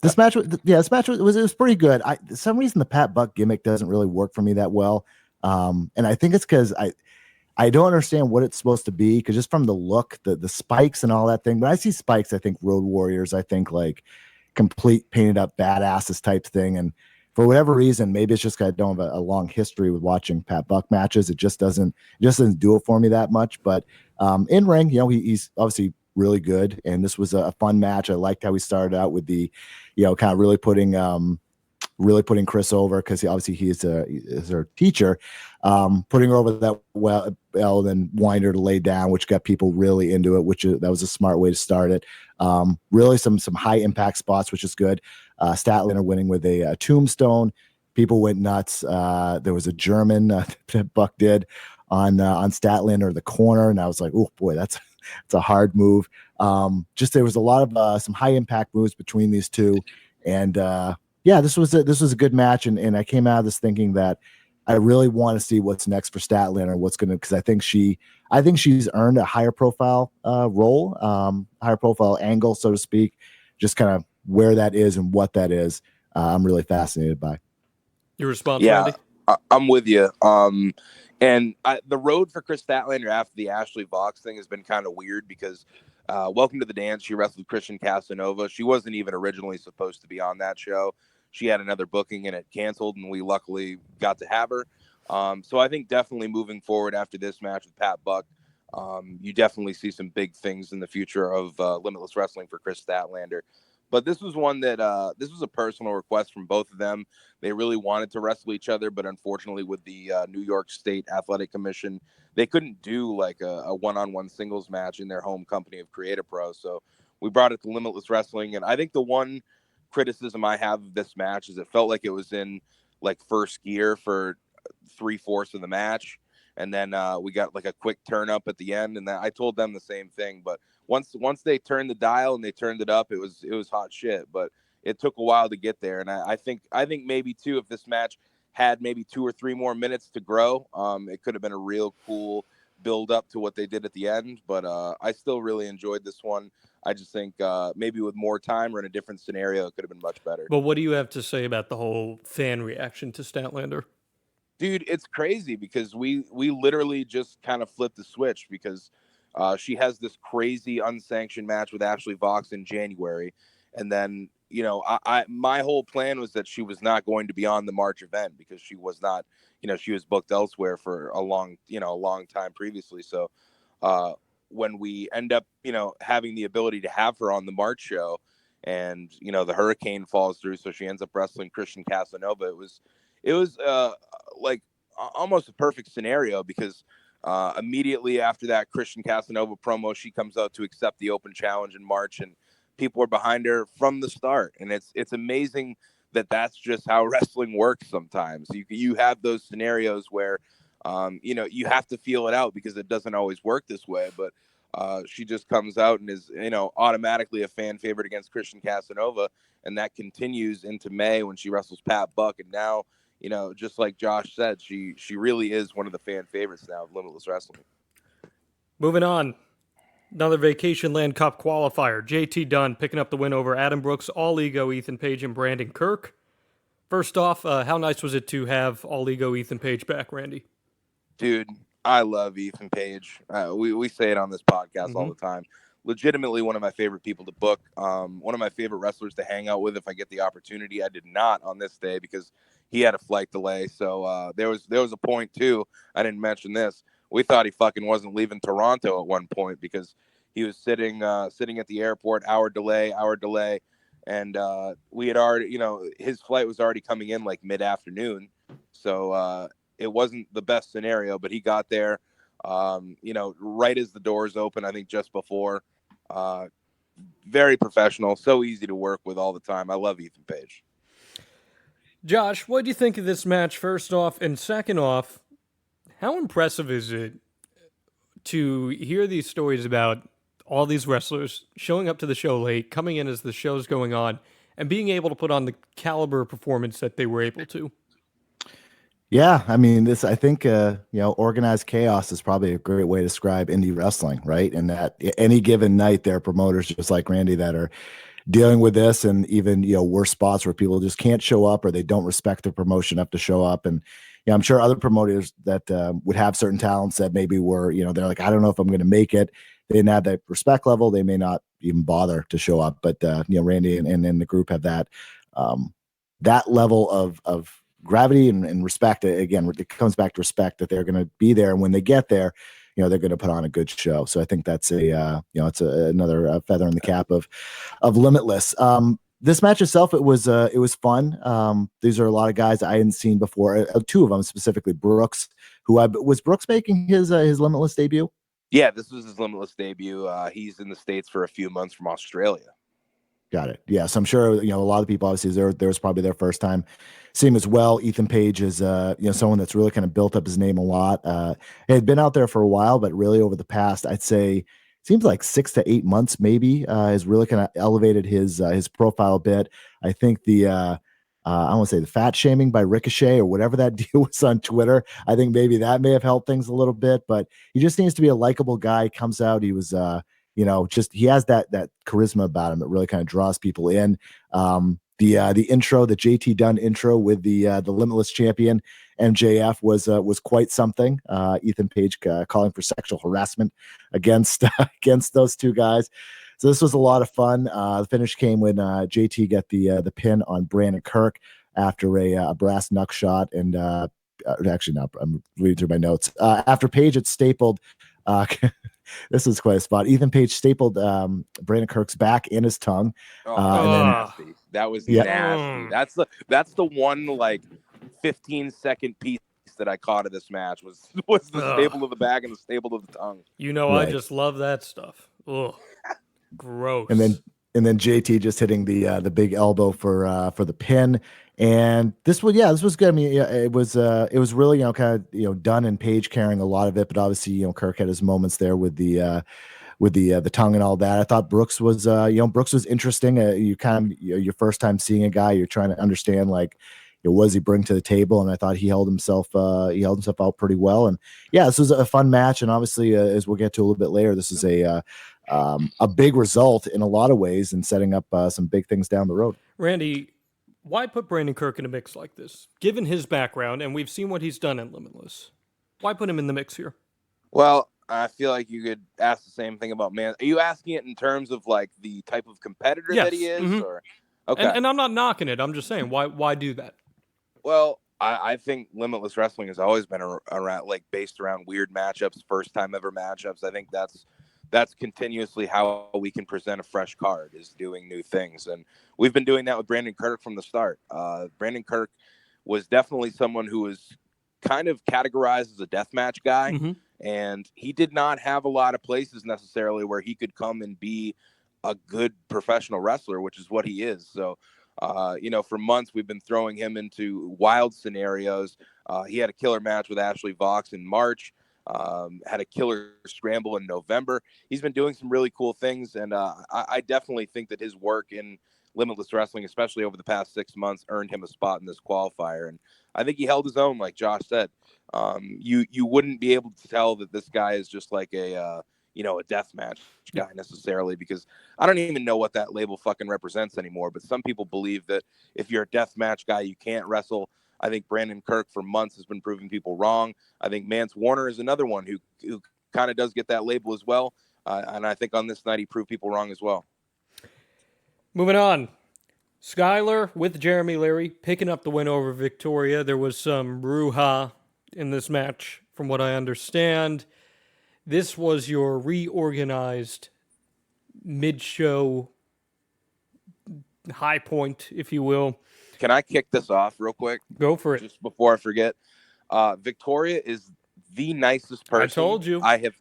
This match was pretty good. For some reason the Pat Buck gimmick doesn't really work for me that well. And I think it's because I don't understand what it's supposed to be, because just from the look, the spikes and all that thing. When I see spikes, I think Road Warriors, I think like complete painted up badasses type thing. And for whatever reason, maybe it's just because I don't have a long history with watching Pat Buck matches. It just doesn't do it for me that much. But in ring, he's obviously really good, and this was a fun match. I liked how we started out with the, kind of really putting Chris over, because he is her teacher, putting her over that well, then wind her to lay down, which got people really into it, that was a smart way to start it. Really some high impact spots, which is good. Statlander winning with a tombstone. People went nuts. There was a German that Buck did on Statlander in the corner, and I was like, oh boy, that's a hard move. There was a lot of some high impact moves between these two, and this was a good match, and I came out of this thinking that I really want to see what's next for Statlander, because I think she's earned a higher profile role, higher profile angle, so to speak. Just kind of where that is and what that is, I'm really fascinated by. Your response, Randy? I'm with you. And the road for Chris Statlander after the Ashley Vox thing has been kind of weird, because Welcome to the Dance, she wrestled Christian Casanova. She wasn't even originally supposed to be on that show. She had another booking and it canceled, and we luckily got to have her. So I think definitely moving forward after this match with Pat Buck, you definitely see some big things in the future of Limitless Wrestling for Chris Statlander. But this was one that this was a personal request from both of them. They really wanted to wrestle each other, but unfortunately with the New York State Athletic Commission, they couldn't do like a one-on-one singles match in their home company of Creative Pro. So we brought it to Limitless Wrestling. And I think the one criticism I have of this match is it felt like it was in like first gear for 3/4 of the match. And then we got like a quick turn up at the end. And I told them the same thing. But once they turned the dial and they turned it up, it was hot shit. But it took a while to get there. And I think maybe too, if this match had maybe 2 or 3 more minutes to grow, it could have been a real cool build up to what they did at the end. But I still really enjoyed this one. I just think maybe with more time or in a different scenario, it could have been much better. But what do you have to say about the whole fan reaction to Statlander? Dude, it's crazy because we literally just kind of flipped the switch, because she has this crazy unsanctioned match with Ashley Vox in January. And then, my whole plan was that she was not going to be on the March event, because she was not, she was booked elsewhere for a long time previously. So when we end up, having the ability to have her on the March show, and the hurricane falls through, so she ends up wrestling Christian Casanova. It was like almost a perfect scenario, because immediately after that Christian Casanova promo, she comes out to accept the open challenge in March, and people are behind her from the start. And it's amazing that that's just how wrestling works. Sometimes you have those scenarios where you have to feel it out, because it doesn't always work this way. But she just comes out and is, automatically a fan favorite against Christian Casanova. And that continues into May when she wrestles Pat Buck. And now, just like Josh said, she really is one of the fan favorites now of Limitless Wrestling. Moving on. Another Vacationland Cup qualifier. JT Dunn picking up the win over Adam Brooks, All Ego, Ethan Page, and Brandon Kirk. First off, how nice was it to have All Ego Ethan Page back, Randy? Dude, I love Ethan Page. We say it on this podcast all the time. Legitimately one of my favorite people to book. One of my favorite wrestlers to hang out with if I get the opportunity. I did not on this day because he had a flight delay. So there was a point too. I didn't mention this. We thought he fucking wasn't leaving Toronto at one point, because he was sitting at the airport, hour delay. And we had already, his flight was already coming in like mid-afternoon. So it wasn't the best scenario, but he got there, right as the doors open, I think just before. Very professional, so easy to work with all the time. I love Ethan Page. Josh, what do you think of this match, first off? And second off, how impressive is it to hear these stories about all these wrestlers showing up to the show late, coming in as the show's going on, and being able to put on the caliber of performance that they were able to? Yeah, I mean, I think, organized chaos is probably a great way to describe indie wrestling, right? And that any given night, there are promoters just like Randy that are dealing with this, and even, worse spots where people just can't show up, or they don't respect the promotion enough to show up. And, I'm sure other promoters that would have certain talents that maybe were, they're like, I don't know if I'm going to make it. They didn't have that respect level. They may not even bother to show up. But, Randy and the group have that, that level of gravity and respect. Again, it comes back to respect, that they're going to be there. And when they get there, they're going to put on a good show. So I think that's it's another feather in the cap of Limitless. This match itself, it was fun. These are a lot of guys I hadn't seen before. Two of them specifically, Brooks, was Brooks making his Limitless debut? Yeah, this was his Limitless debut. He's in the States for a few months from Australia. Got it. Yeah, so I'm sure a lot of people, obviously there was probably their first time seeing him as well. Ethan Page is someone that's really kind of built up his name a lot. He had been out there for a while, but really over the past, I'd say, seems like 6 to 8 months maybe, has really kind of elevated his profile a bit. I think I want to say the fat shaming by Ricochet or whatever that deal was on Twitter, I think maybe that may have helped things a little bit. But he just needs to be a likable guy. Comes out, he was he has that charisma about him that really kind of draws people in. The intro, the JT Dunn intro with the Limitless champion MJF was quite something. Ethan Page calling for sexual harassment against those two guys. So this was a lot of fun. The finish came when JT got the pin on Brandon Kirk after a brass knuck shot, and actually no, I'm reading through my notes. After Page had stapled. This is quite a spot. Ethan Page stapled Brandon Kirk's back in his tongue. And then, nasty. That was nasty. That's the one like 15-second piece that I caught of this match was the staple of the back and the staple of the tongue. Right. I just love that stuff. Ugh. Gross. And then JT just hitting the big elbow for the pin. And this was good. I mean, it was really, kind of, Dunn and Page carrying a lot of it, but obviously, Kirk had his moments there with the tongue and all that. I thought Brooks was interesting. You kind of, your first time seeing a guy, you're trying to understand, like, what does he bring to the table? And I thought he held himself out pretty well. And yeah, this was a fun match. And obviously, as we'll get to a little bit later, this is a big result in a lot of ways and setting up some big things down the road. Randy, why put Brandon Kirk in a mix like this? Given his background, and we've seen what he's done in Limitless, why put him in the mix here? Well, I feel like you could ask the same thing about Are you asking it in terms of like the type of competitor that he is? Mm-hmm. Or okay. And I'm not knocking it. I'm just saying, why do that? Well, I think Limitless Wrestling has always been around, like, based around weird matchups, first time ever matchups. I think that's that's continuously how we can present a fresh card, is doing new things. And we've been doing that with Brandon Kirk from the start. Brandon Kirk was definitely someone who was kind of categorized as a deathmatch guy. Mm-hmm. And he did not have a lot of places necessarily where he could come and be a good professional wrestler, which is what he is. So, for months we've been throwing him into wild scenarios. He had a killer match with Ashley Vox in March. Had a killer scramble in November. He's been doing some really cool things, and I definitely think that his work in Limitless Wrestling, especially over the past 6 months, earned him a spot in this qualifier. And I think he held his own, like Josh said. You wouldn't be able to tell that this guy is just like a deathmatch guy necessarily, because I don't even know what that label fucking represents anymore. But some people believe that if you're a deathmatch guy, you can't wrestle. I think Brandon Kirk for months has been proving people wrong. I think Mance Warner is another one who kind of does get that label as well. And I think on this night he proved people wrong as well. Moving on. Skylar with Jeremy Leary picking up the win over Victoria. There was some brouhaha in this match, from what I understand. This was your reorganized mid-show high point, if you will. Can I kick this off real quick? Go for it. Just before I forget. Victoria is the nicest person I told you. I have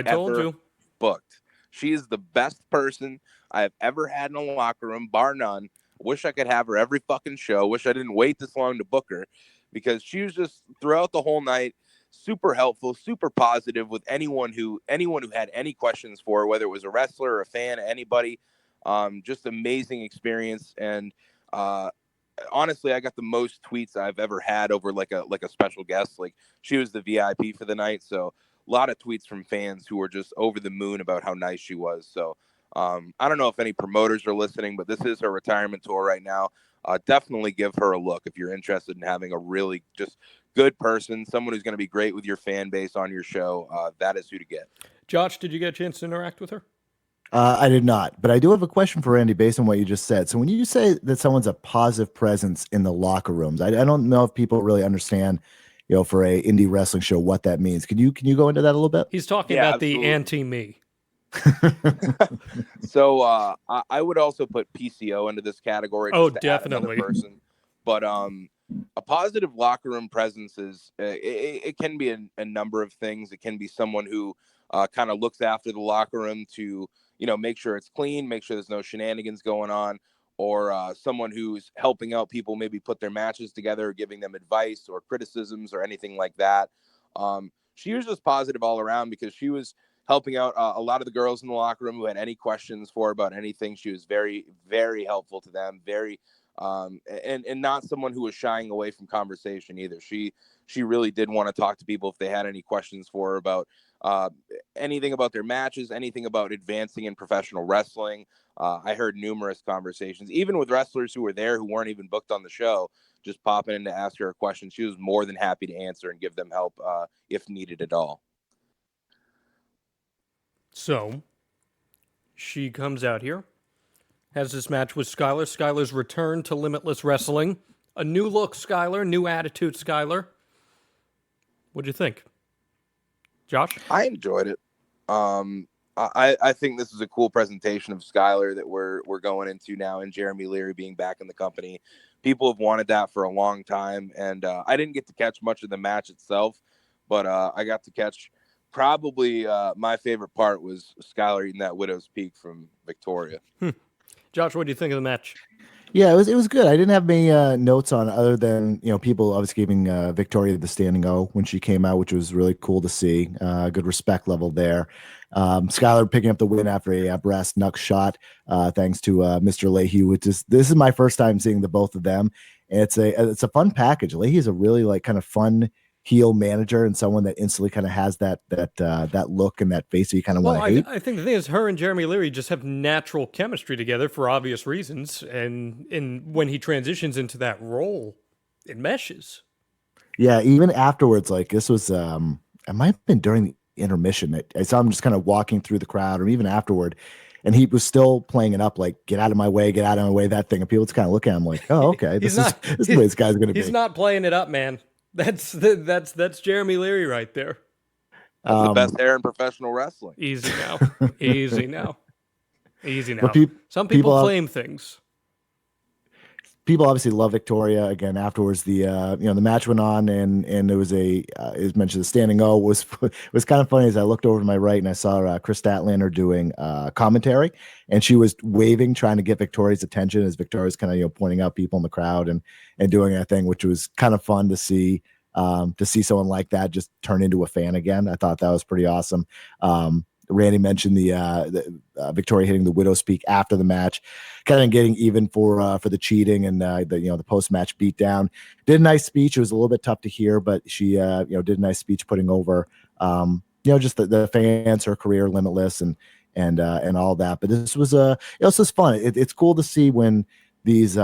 told ever you. booked. She is the best person I have ever had in a locker room, bar none. Wish I could have her every fucking show. Wish I didn't wait this long to book her, because she was just throughout the whole night super helpful, super positive with anyone who had any questions for her, whether it was a wrestler or a fan, anybody. Just amazing experience. And honestly, I got the most tweets I've ever had over like a special guest. Like, she was the VIP for the night, so a lot of tweets from fans who were just over the moon about how nice she was. So I don't know if any promoters are listening, but this is her retirement tour right now. Definitely give her a look if you're interested in having a really just good person, someone who's going to be great with your fan base on your show. That is who to get. Josh, did you get a chance to interact with her? I did not, but I do have a question for Randy based on what you just said. So when you say that someone's a positive presence in the locker rooms, I don't know if people really understand, for a indie wrestling show, what that means. Can you go into that a little bit? He's talking about absolutely. The anti-me. So I would also put PCO into this category. Oh, definitely. Person. But a positive locker room presence is it can be a number of things. It can be someone who kind of looks after the locker room to make sure it's clean, make sure there's no shenanigans going on, or someone who's helping out people maybe put their matches together, or giving them advice or criticisms or anything like that. She was just positive all around, because she was helping out a lot of the girls in the locker room who had any questions for her about anything. She was very, very helpful to them, very and not someone who was shying away from conversation either. She really did want to talk to people if they had any questions for her about anything about their matches, anything about advancing in professional wrestling. I heard numerous conversations, even with wrestlers who were there who weren't even booked on the show, just popping in to ask her a question. She was more than happy to answer and give them help if needed at all. So she comes out here, has this match with Skylar. Skylar's return to Limitless Wrestling. A new look, Skylar. New attitude, Skylar. What'd you think? Josh? I enjoyed it. I think this is a cool presentation of Skylar that we're going into now, and Jeremy Leary being back in the company. People have wanted that for a long time, and I didn't get to catch much of the match itself, but I got to catch probably my favorite part was Skylar eating that Widow's Peak from Victoria. Josh, what do you think of the match? Yeah, it was good. I didn't have many notes on, other than people obviously giving Victoria the standing O when she came out, which was really cool to see. Good respect level there. Skylar picking up the win after a brass knuck shot, thanks to Mr. Leahy. This is my first time seeing the both of them, and it's a fun package. Leahy is a really kind of fun heel manager, and someone that instantly kind of has that look and that face that you kind of want to hate. I think the thing is, her and Jeremy Leary just have natural chemistry together for obvious reasons, and when he transitions into that role, it meshes. Yeah, even afterwards, like this was, it might have been during the intermission. I saw him just kind of walking through the crowd, or even afterward, and he was still playing it up like, get out of my way, that thing. And people just kind of look at him like, oh, okay, this is the way this guy's going to be. He's not playing it up, man. That's Jeremy Leary right there. That's the best hair in professional wrestling. Easy now. Easy now. Easy now. Well, Some people claim things. People obviously love Victoria. Again, afterwards, the the match went on, and there was as mentioned, the standing O was kind of funny. As I looked over to my right and I saw Chris Statlander doing commentary, and she was waving, trying to get Victoria's attention as Victoria's kind of pointing out people in the crowd and doing that thing, which was kind of fun to see. To see someone like that just turn into a fan again. I thought that was pretty awesome. Randy mentioned the Victoria hitting the widow's peak after the match, kind of getting even for the cheating and the post match beatdown. Did a nice speech. It was a little bit tough to hear, but she did a nice speech putting over just the fans, her career, Limitless, and all that. But this was this is fun. It's cool to see when these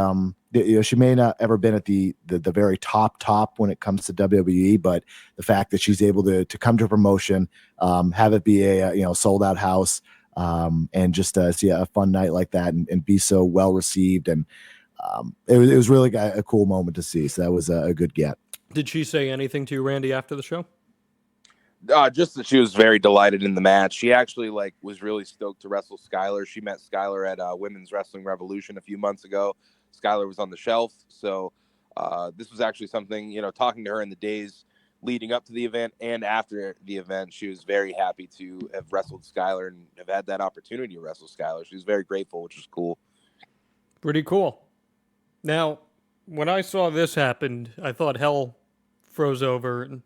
she may not ever been at the very top when it comes to WWE, but the fact that she's able to come to a promotion, have it be a sold out house, and just see a fun night like that and be so well received, and it was really a cool moment to see. So that was a good get. Did she say anything to you, Randy, after the show? Just that she was very delighted in the match. She actually was really stoked to wrestle Skylar. She met Skylar at Women's Wrestling Revolution a few months ago. Skylar was on the shelf. So this was actually something, talking to her in the days leading up to the event and after the event, she was very happy to have wrestled Skylar and have had that opportunity to wrestle Skylar. She was very grateful, which was cool. Pretty cool. Now, when I saw this happen, I thought hell froze over and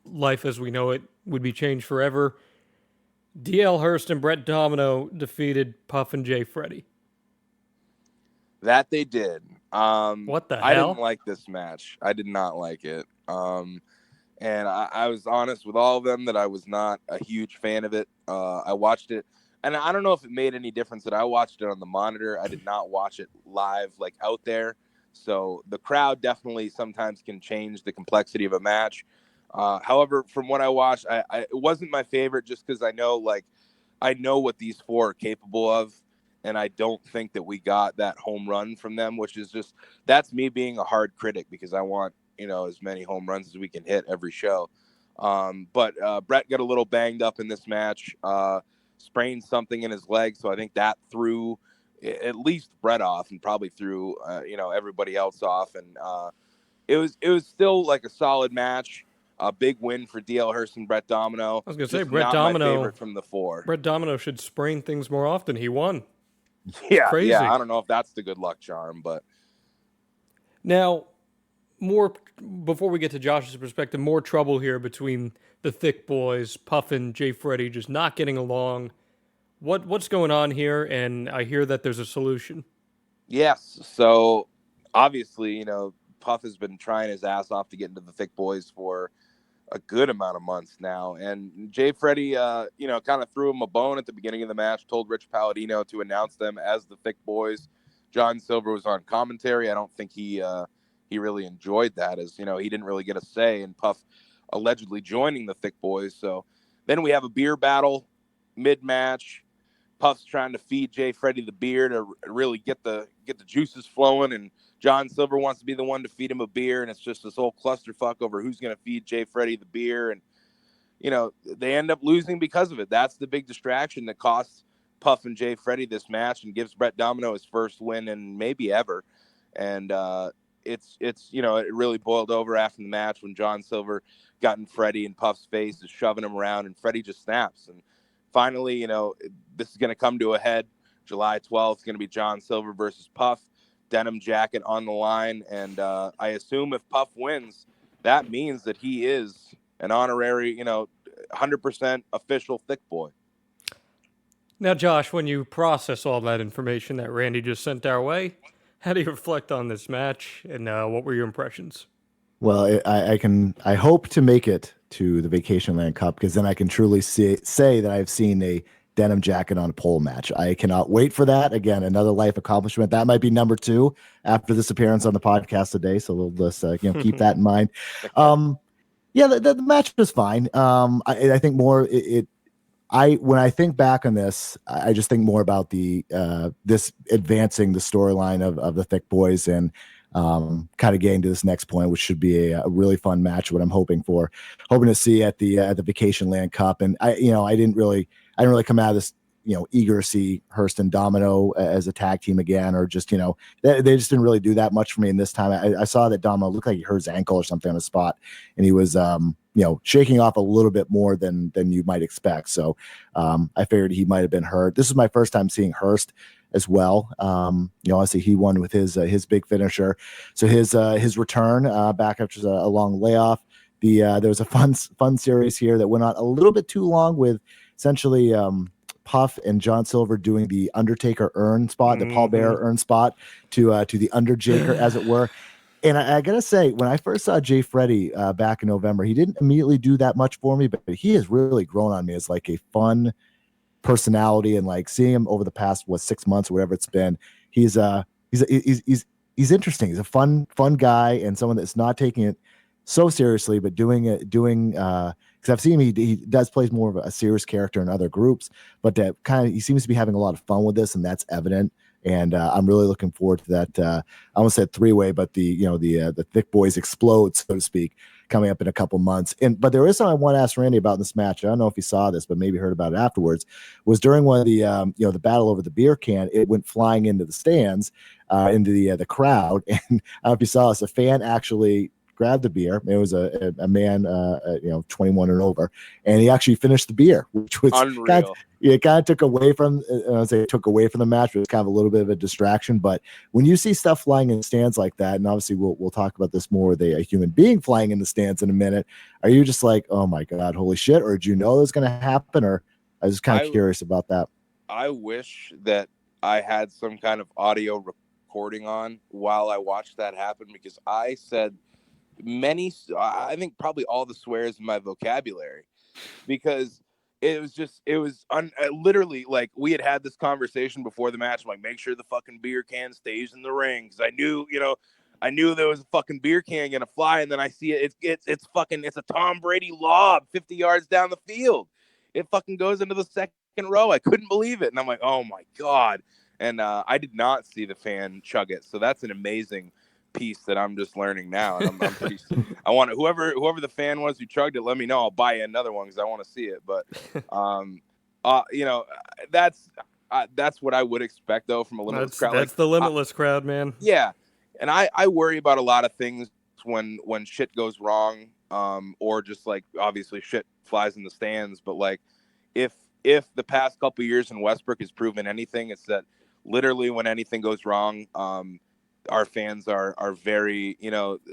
life as we know it would be changed forever. DL Hurst and Brett Domino defeated Puff and Jay Freddy. That they did. What the hell? I didn't like this match. I did not like it. And I was honest with all of them that I was not a huge fan of it. I watched it, and I don't know if it made any difference that I watched it on the monitor. I did not watch it live, out there. So the crowd definitely sometimes can change the complexity of a match. However, from what I watched, it wasn't my favorite just because I know what these four are capable of. And I don't think that we got that home run from them, which is that's me being a hard critic because I want, as many home runs as we can hit every show. But Brett got a little banged up in this match, sprained something in his leg. So I think that threw at least Brett off and probably threw, everybody else off. And it was still a solid match. A big win for DL Hurst and Brett Domino. I was going to say, Brett Domino, my favorite from the four. Brett Domino should sprain things more often. He won. Yeah, crazy. Yeah, I don't know if that's the good luck charm, but now more before we get to Josh's perspective, more trouble here between the thick boys, Puff and Jay Freddy, just not getting along. What's going on here? And I hear that there's a solution. Yes. So obviously, Puff has been trying his ass off to get into the thick boys for a good amount of months now. And Jay Freddy, kind of threw him a bone at the beginning of the match, told Rich Palladino to announce them as the thick boys. John Silver was on commentary. I don't think he really enjoyed that, as, he didn't really get a say in Puff allegedly joining the thick boys. So then we have a beer battle mid-match. Puff's trying to feed Jay Freddy the beer to really get the juices flowing, and John Silver wants to be the one to feed him a beer, and it's just this whole clusterfuck over who's going to feed Jay Freddy the beer, and they end up losing because of it. That's the big distraction that costs Puff and Jay Freddy this match and gives Brett Domino his first win in maybe ever. And it's it really boiled over after the match when John Silver got in Freddy and Puff's face, is shoving him around, and Freddy just snaps. And finally, this is going to come to a head. July 12th is going to be John Silver versus Puff. Denim jacket on the line. And I assume if Puff wins, that means that he is an honorary, 100% official thick boy. Now, Josh, when you process all that information that Randy just sent our way, how do you reflect on this match, and what were your impressions? Well, I hope to make it to the Vacationland Cup, because then I can truly say that I've seen a denim jacket on a pole match. I cannot wait for that. Again, another life accomplishment. That might be number 2 after this appearance on the podcast today. So we'll just keep that in mind. The match was fine. I think more when I think back on this, I just think more about the this advancing the storyline of the thick boys, and kind of getting to this next point, which should be a really fun match. What I'm hoping to see at the Vacationland Cup. And I didn't really come out of this, eager to see Hurst and Domino as a tag team again, or just, they just didn't really do that much for me. And this time I saw that Domino looked like he hurt his ankle or something on the spot, and he was, shaking off a little bit more than you might expect. So I figured he might've been hurt. This is my first time seeing Hurst as well. Obviously he won with his big finisher. So his return back after a long layoff. There was a fun series here that went on a little bit too long, with essentially Puff and John Silver doing the Undertaker urn spot, the Paul Bearer urn spot to the Undertaker, as it were. And I gotta say, when I first saw Jay Freddy back in November, he didn't immediately do that much for me, but he has really grown on me as like a fun personality. And like seeing him over the past 6 months or whatever it's been, he's interesting. He's a fun guy, and someone that's not taking it so seriously, but doing because I've seen him, he does play more of a serious character in other groups, but that he seems to be having a lot of fun with this, and that's evident. And I'm really looking forward to that. I almost said three-way, but the Thick Boys Explode, so to speak, coming up in a couple months. But there is something I want to ask Randy about in this match. I don't know if he saw this, but maybe heard about it afterwards. Was during one of the the battle over the beer can, it went flying into the stands, into the crowd, and I don't know if you saw this. A fan actually grabbed the beer. It was a man, 21 and over, and he actually finished the beer, which was unreal. It kind of took away from, took away from the match. It was kind of a little bit of a distraction. But when you see stuff flying in stands like that, and obviously we'll talk about this more with a human being flying in the stands in a minute, are you just like, oh my God, holy shit? Or did you know it was going to happen? Or I was kind of curious about that. I wish that I had some kind of audio recording on while I watched that happen, because I said I think probably all the swears in my vocabulary, because literally, like, we had this conversation before the match. I'm like, make sure the fucking beer can stays in the ring, because I knew there was a fucking beer can gonna fly, and then I see it's a Tom Brady lob 50 yards down the field. It fucking goes into the second row. I couldn't believe it, and I'm like, oh my God. And I did not see the fan chug it, so that's an amazing piece that I'm just learning now, and I'm pretty. I want to, whoever the fan was who chugged it, let me know. I'll buy you another one because I want to see it. But that's what I would expect though from a Limitless crowd. That's the Limitless crowd, man. Yeah, and I worry about a lot of things when shit goes wrong, or just like obviously shit flies in the stands. But like if the past couple of years in Westbrook has proven anything, it's that literally when anything goes wrong, our fans are very,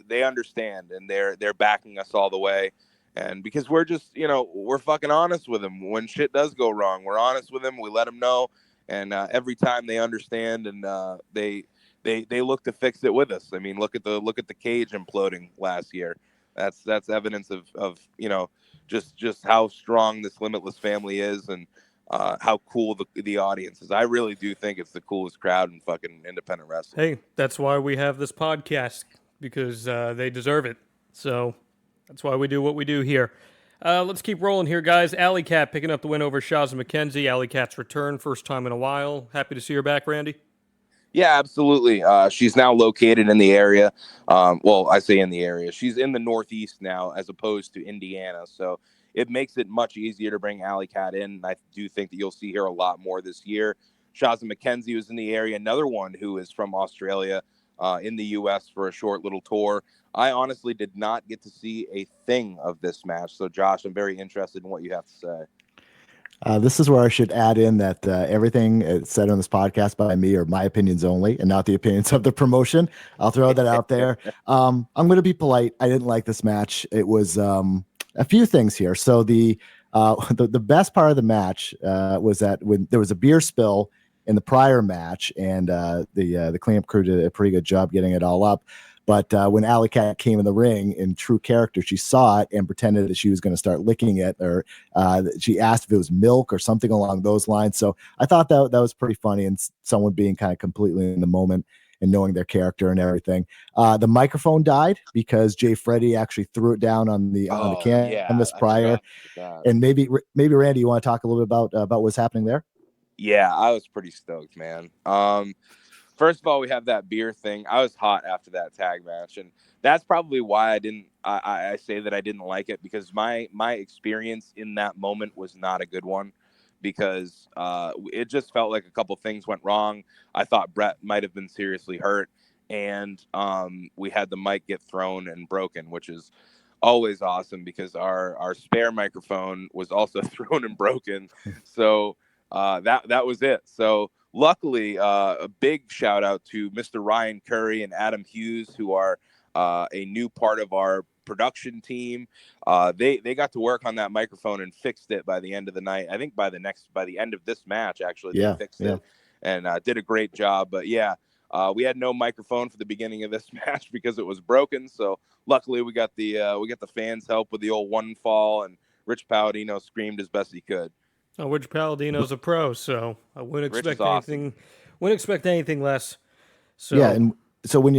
they understand, and they're backing us all the way. And because we're just, we're fucking honest with them. When shit does go wrong, we're honest with them. We let them know. And every time they understand, and they look to fix it with us. I mean, look at the cage imploding last year. That's evidence of just how strong this Limitless family is, and how cool the audience is. I really do think it's the coolest crowd in fucking independent wrestling. Hey, that's why we have this podcast, because they deserve it. So that's why we do what we do here. Let's keep rolling here, guys. Alley Cat picking up the win over Shaz and McKenzie. Alley Cat's return, first time in a while. Happy to see her back, Randy. Yeah, absolutely. She's now located in the area. Well, I say in the area. She's in the Northeast now, as opposed to Indiana. So it makes it much easier to bring Alley Cat in. I do think that you'll see her a lot more this year. Shaz and McKenzie was in the area. Another one who is from Australia, in the U.S. for a short little tour. I honestly did not get to see a thing of this match. So, Josh, I'm very interested in what you have to say. This is where I should add in that everything said on this podcast by me are my opinions only, and not the opinions of the promotion. I'll throw that out there. I'm going to be polite. I didn't like this match. It was a few things here. So the best part of the match was that when there was a beer spill in the prior match, and the cleanup crew did a pretty good job getting it all up. But when Alley Cat came in the ring in true character, she saw it and pretended that she was going to start licking it, or she asked if it was milk or something along those lines. So I thought that was pretty funny, and someone being kind of completely in the moment and knowing their character and everything. The microphone died because Jay Freddy actually threw it down on the canvas prior. And maybe Randy, you want to talk a little bit about what's happening there? Yeah, I was pretty stoked, man. First of all, we have that beer thing. I was hot after that tag match, and that's probably why I say that I didn't like it, because my experience in that moment was not a good one, because it just felt like a couple things went wrong. I thought Brett might have been seriously hurt, and we had the mic get thrown and broken, which is always awesome because our spare microphone was also thrown and broken. So that was it. So luckily, a big shout out to Mr. Ryan Curry and Adam Hughes, who are a new part of our production team. They got to work on that microphone and fixed it by the end of the night. I think by the end of this match, actually, they fixed it and did a great job. But yeah, we had no microphone for the beginning of this match because it was broken. So luckily, we got the fans' help with the old one fall, and Rich Palladino screamed as best he could. Rich Palladino's a pro, so I wouldn't expect anything. Awesome. Wouldn't expect anything less. So yeah, and so when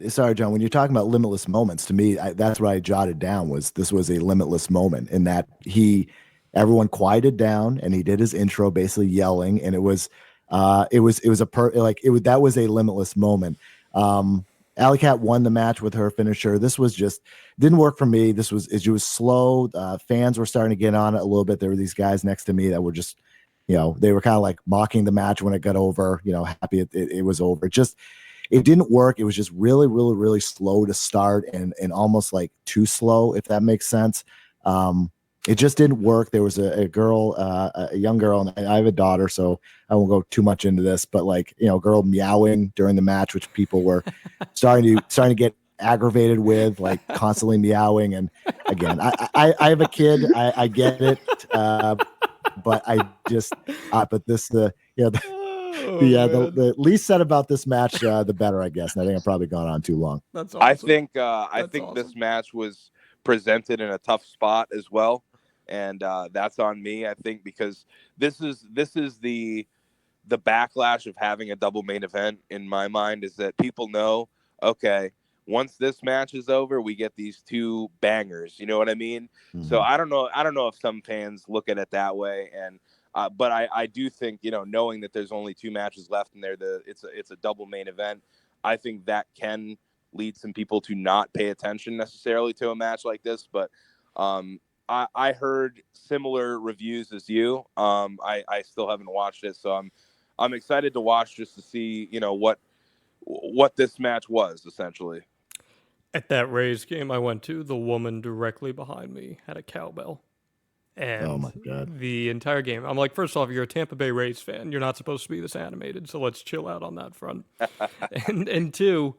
sorry, John, when you're talking about limitless moments, to me, that's what I jotted down was this was a limitless moment in that everyone quieted down and he did his intro, basically yelling, and that was a limitless moment. Alley Cat won the match with her finisher. This was just didn't work for me. It was slow. Fans were starting to get on it a little bit. There were these guys next to me that were just, they were kind of like mocking the match when it got over, happy it was over. It didn't work. It was just really, really, really slow to start and almost like too slow, if that makes sense. It just didn't work. There was a girl, a young girl, and I have a daughter, so I won't go too much into this, but girl meowing during the match, which people were starting to get aggravated with, like constantly meowing. And again, I have a kid, I get it, but the least said about this match, the better, I guess. And I think I've probably gone on too long. That's awesome. I think awesome. This match was presented in a tough spot as well. And that's on me, I think, because this is the backlash of having a double main event in my mind, is that people know, okay, once this match is over, we get these two bangers. You know what I mean? Mm-hmm. So I don't know if some fans look at it that way. And but I do think, knowing that there's only two matches left and it's a double main event, I think that can lead some people to not pay attention necessarily to a match like this. But I heard similar reviews as you. I still haven't watched it, so I'm excited to watch just to see, what this match was essentially. At that Rays game I went to, the woman directly behind me had a cowbell. And oh my God. The entire game, I'm like, first off, you're a Tampa Bay Rays fan. You're not supposed to be this animated, so let's chill out on that front. and two,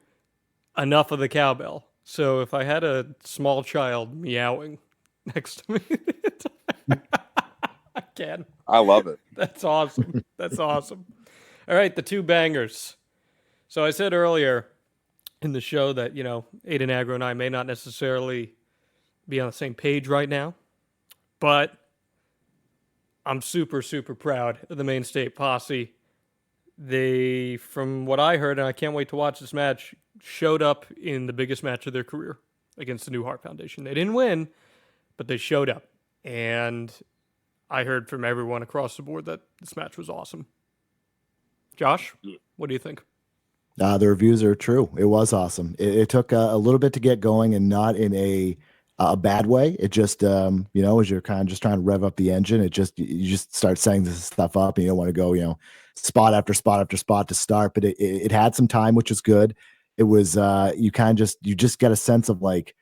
enough of the cowbell. So if I had a small child meowing next to me, I can. I love it. That's awesome. That's awesome. All right, the two bangers. So I said earlier in the show that, Aiden Agro and I may not necessarily be on the same page right now, but I'm super, super proud of the Main State Posse. They, from what I heard, and I can't wait to watch this match, showed up in the biggest match of their career against the new Hart Foundation. They didn't win, but they showed up. And I heard from everyone across the board that this match was awesome. Josh, what do you think? The reviews are true. It was awesome. It took a little bit to get going, and not in a bad way. It just, as you're kind of just trying to rev up the engine, you just start setting this stuff up, and you don't want to go, spot after spot after spot to start. But it had some time, which is good. It was you just get a sense of like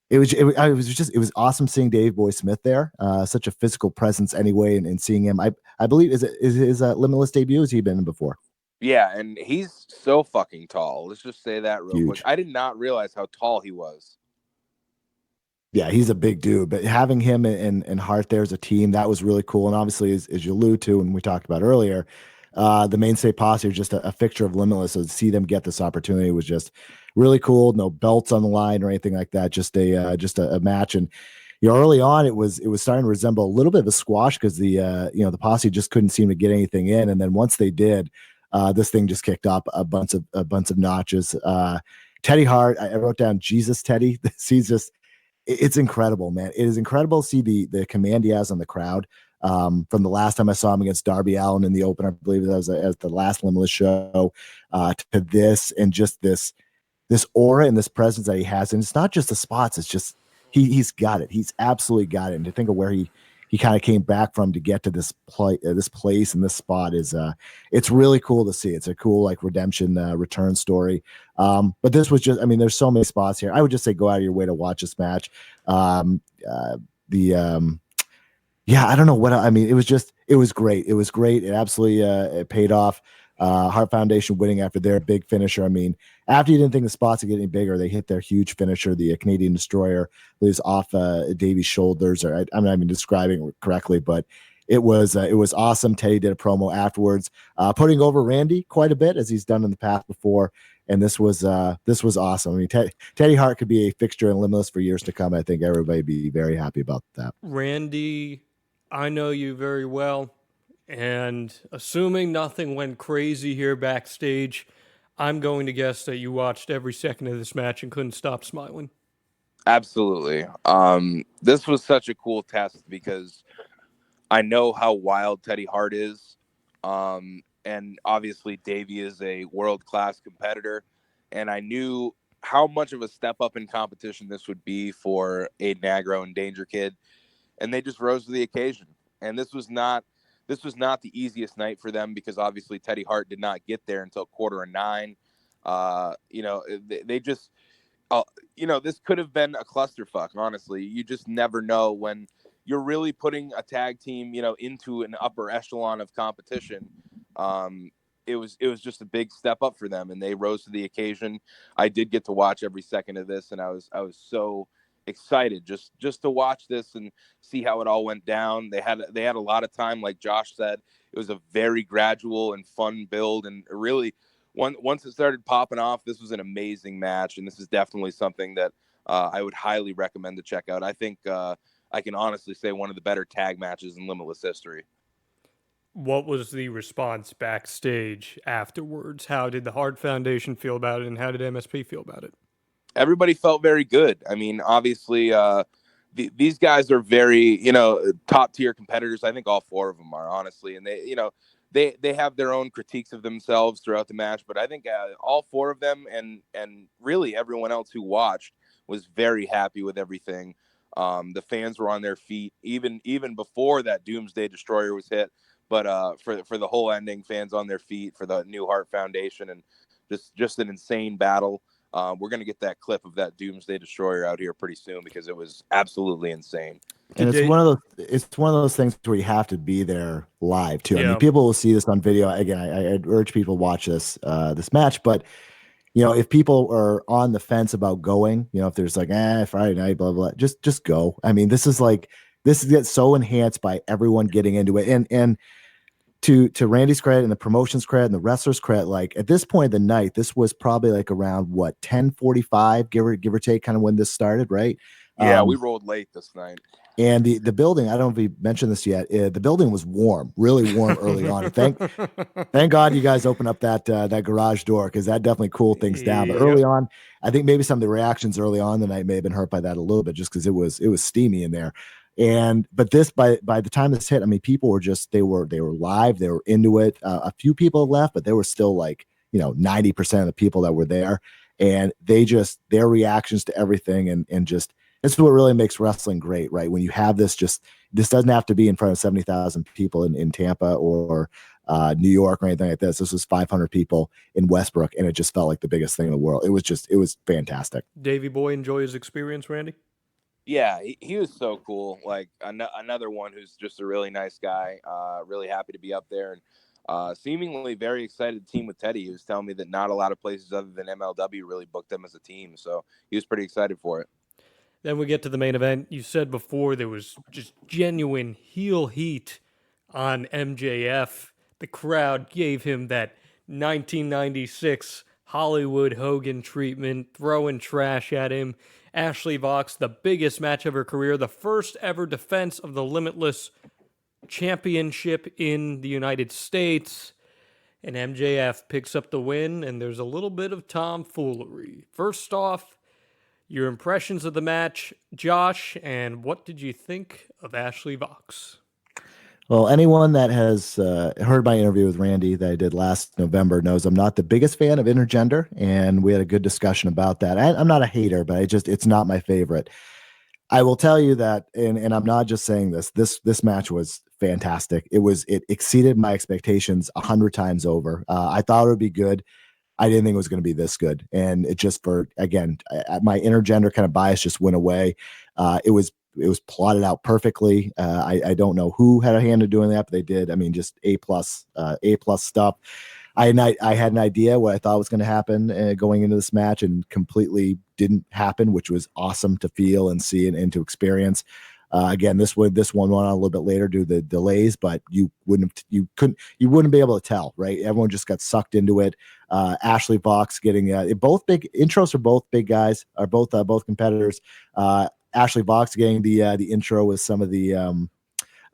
it was awesome seeing Dave Boy Smith there. Such a physical presence anyway, and seeing him. I believe is his Limitless debut. Has he been in before? Yeah, and he's so fucking tall. Let's just say that real Huge. Quick. I did not realize how tall he was. Yeah, he's a big dude, but having him and Hart there as a team, that was really cool. And obviously, as you allude to, and we talked about earlier, the Main State Posse are just a fixture of Limitless. So to see them get this opportunity was just really cool. No belts on the line or anything like that. Just a match. And early on, it was starting to resemble a little bit of a squash because the Posse just couldn't seem to get anything in. And then once they did, this thing just kicked up a bunch of notches. Teddy Hart, I wrote down Jesus Teddy. He's just. It's incredible, man. It is incredible to see the command he has on the crowd. from the last time I saw him against Darby Allin in the Open. I believe that was as the last Limitless show, to this, and just this aura and this presence that he has. And it's not just the spots, it's just he's got it. He's absolutely got it. And to think of where he kind of came back from to get to this place and this spot is it's really cool to see. It's a cool like redemption return story. But this was just, I mean, there's so many spots here. I would just say go out of your way to watch this match. Yeah, I don't know what I mean. It was great. It was great. It absolutely it paid off. Hart Foundation winning after their big finisher. I mean, after you didn't think the spots would get any bigger, they hit their huge finisher, the Canadian Destroyer, was off Davy's shoulders. Or I'm not even describing it correctly, but it was awesome. Teddy did a promo afterwards, putting over Randy quite a bit as he's done in the past before. And this was awesome. I mean, Teddy Hart could be a fixture in Limitless for years to come. I think everybody would be very happy about that. Randy, I know you very well. And assuming nothing went crazy here backstage, I'm going to guess that you watched every second of this match and couldn't stop smiling. Absolutely. This was such a cool test because I know how wild Teddy Hart is. And obviously Davey is a world-class competitor. And I knew how much of a step up in competition this would be for Aiden Agro and Danger Kid. And they just rose to the occasion. And this was not the easiest night for them because obviously Teddy Hart did not get there until 8:45. They just, this could have been a clusterfuck. Honestly, you just never know when you're really putting a tag team, into an upper echelon of competition. It was just a big step up for them, and they rose to the occasion. I did get to watch every second of this, and I was so excited just to watch this and see how it all went down. They had a lot of time, like Josh said. It was a very gradual and fun build, and really once it started popping off, this was an amazing match, and this is definitely something that I would highly recommend to check out. I think I can honestly say one of the better tag matches in Limitless history. What was the response backstage afterwards? How did the Hart Foundation feel about it, and how did MSP feel about it? Everybody felt very good. I mean, obviously, these guys are very, top tier competitors. I think all four of them are, honestly, and they have their own critiques of themselves throughout the match. But I think all four of them and really everyone else who watched was very happy with everything. The fans were on their feet even before that Doomsday Destroyer was hit. But for the whole ending, fans on their feet for the new Hart Foundation, and just an insane battle. We're going to get that clip of that Doomsday Destroyer out here pretty soon because it was absolutely insane. And it's one of those things where you have to be there live too. Yeah. I mean, people will see this on video. Again, I urge people to watch this match, but if people are on the fence about going, if there's like, Friday night, blah, blah, just go. I mean, this gets so enhanced by everyone getting into it. And to Randy's credit and the promotion's credit and the wrestler's credit, like at this point of the night, this was probably like around 10:45, give or take, kind of when this started, right? Yeah, we rolled late this night. And the building, I don't know if we mentioned this yet. The building was warm, really warm early on. Thank God you guys opened up that garage door, because that definitely cooled things down. But early on, I think maybe some of the reactions early on the night may have been hurt by that a little bit, just because it was steamy in there. But this, by the time this hit, I mean, people were they were live, they were into it. A few people left, but there were still 90% of the people that were there, and their reactions to everything and just. This is what really makes wrestling great, right? When you have this doesn't have to be in front of 70,000 people in Tampa or New York or anything like this. This was 500 people in Westbrook, and it just felt like the biggest thing in the world. It was fantastic. Davey Boy, enjoy his experience, Randy? Yeah, he was so cool. Like another one who's just a really nice guy. Really happy to be up there, and seemingly very excited team with Teddy. He was telling me that not a lot of places other than MLW really booked them as a team, so he was pretty excited for it. Then we get to the main event. You said before there was just genuine heel heat on MJF. The crowd gave him that 1996 Hollywood Hogan treatment, throwing trash at him. Ashley Vox, the biggest match of her career, the first ever defense of the Limitless Championship in the United States. And MJF picks up the win, and there's a little bit of tomfoolery. First off, your impressions of the match, Josh, and what did you think of Ashley Vox? Well, anyone that has heard my interview with Randy that I did last November knows I'm not the biggest fan of intergender, and we had a good discussion about that. I'm not a hater, but it's not my favorite. I will tell you that, and I'm not just saying this. This match was fantastic. It exceeded my expectations 100 times over. I thought it would be good. I didn't think it was going to be this good, and it just my intergender kind of bias just went away. It was plotted out perfectly. I don't know who had a hand in doing that, but they did. I mean, just A plus stuff. I had an idea what I thought was going to happen going into this match, and completely didn't happen, which was awesome to feel and see and to experience. Again, this one went on a little bit later due to the delays, but you wouldn't be able to tell, right? Everyone just got sucked into it. Ashley Vox getting both big intros for both big guys, are both competitors. Ashley Vox getting the intro with some of the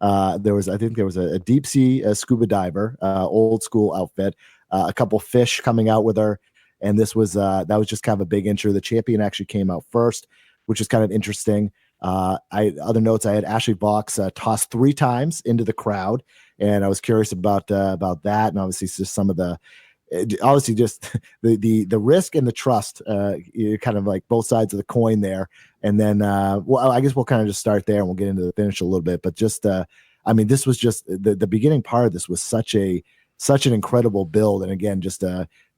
there was a deep sea scuba diver, old school outfit, a couple fish coming out with her, and this was that was just kind of a big intro. The champion actually came out first, which is kind of interesting. Other notes, I had Ashley Vox tossed 3 times into the crowd, and I was curious about that, and obviously just some of the just the risk and the trust, kind of like both sides of the coin there. And then well, I guess we'll kind of just start there and we'll get into the finish a little bit, but just I mean, this was just the beginning part of this was such an incredible build, and again, just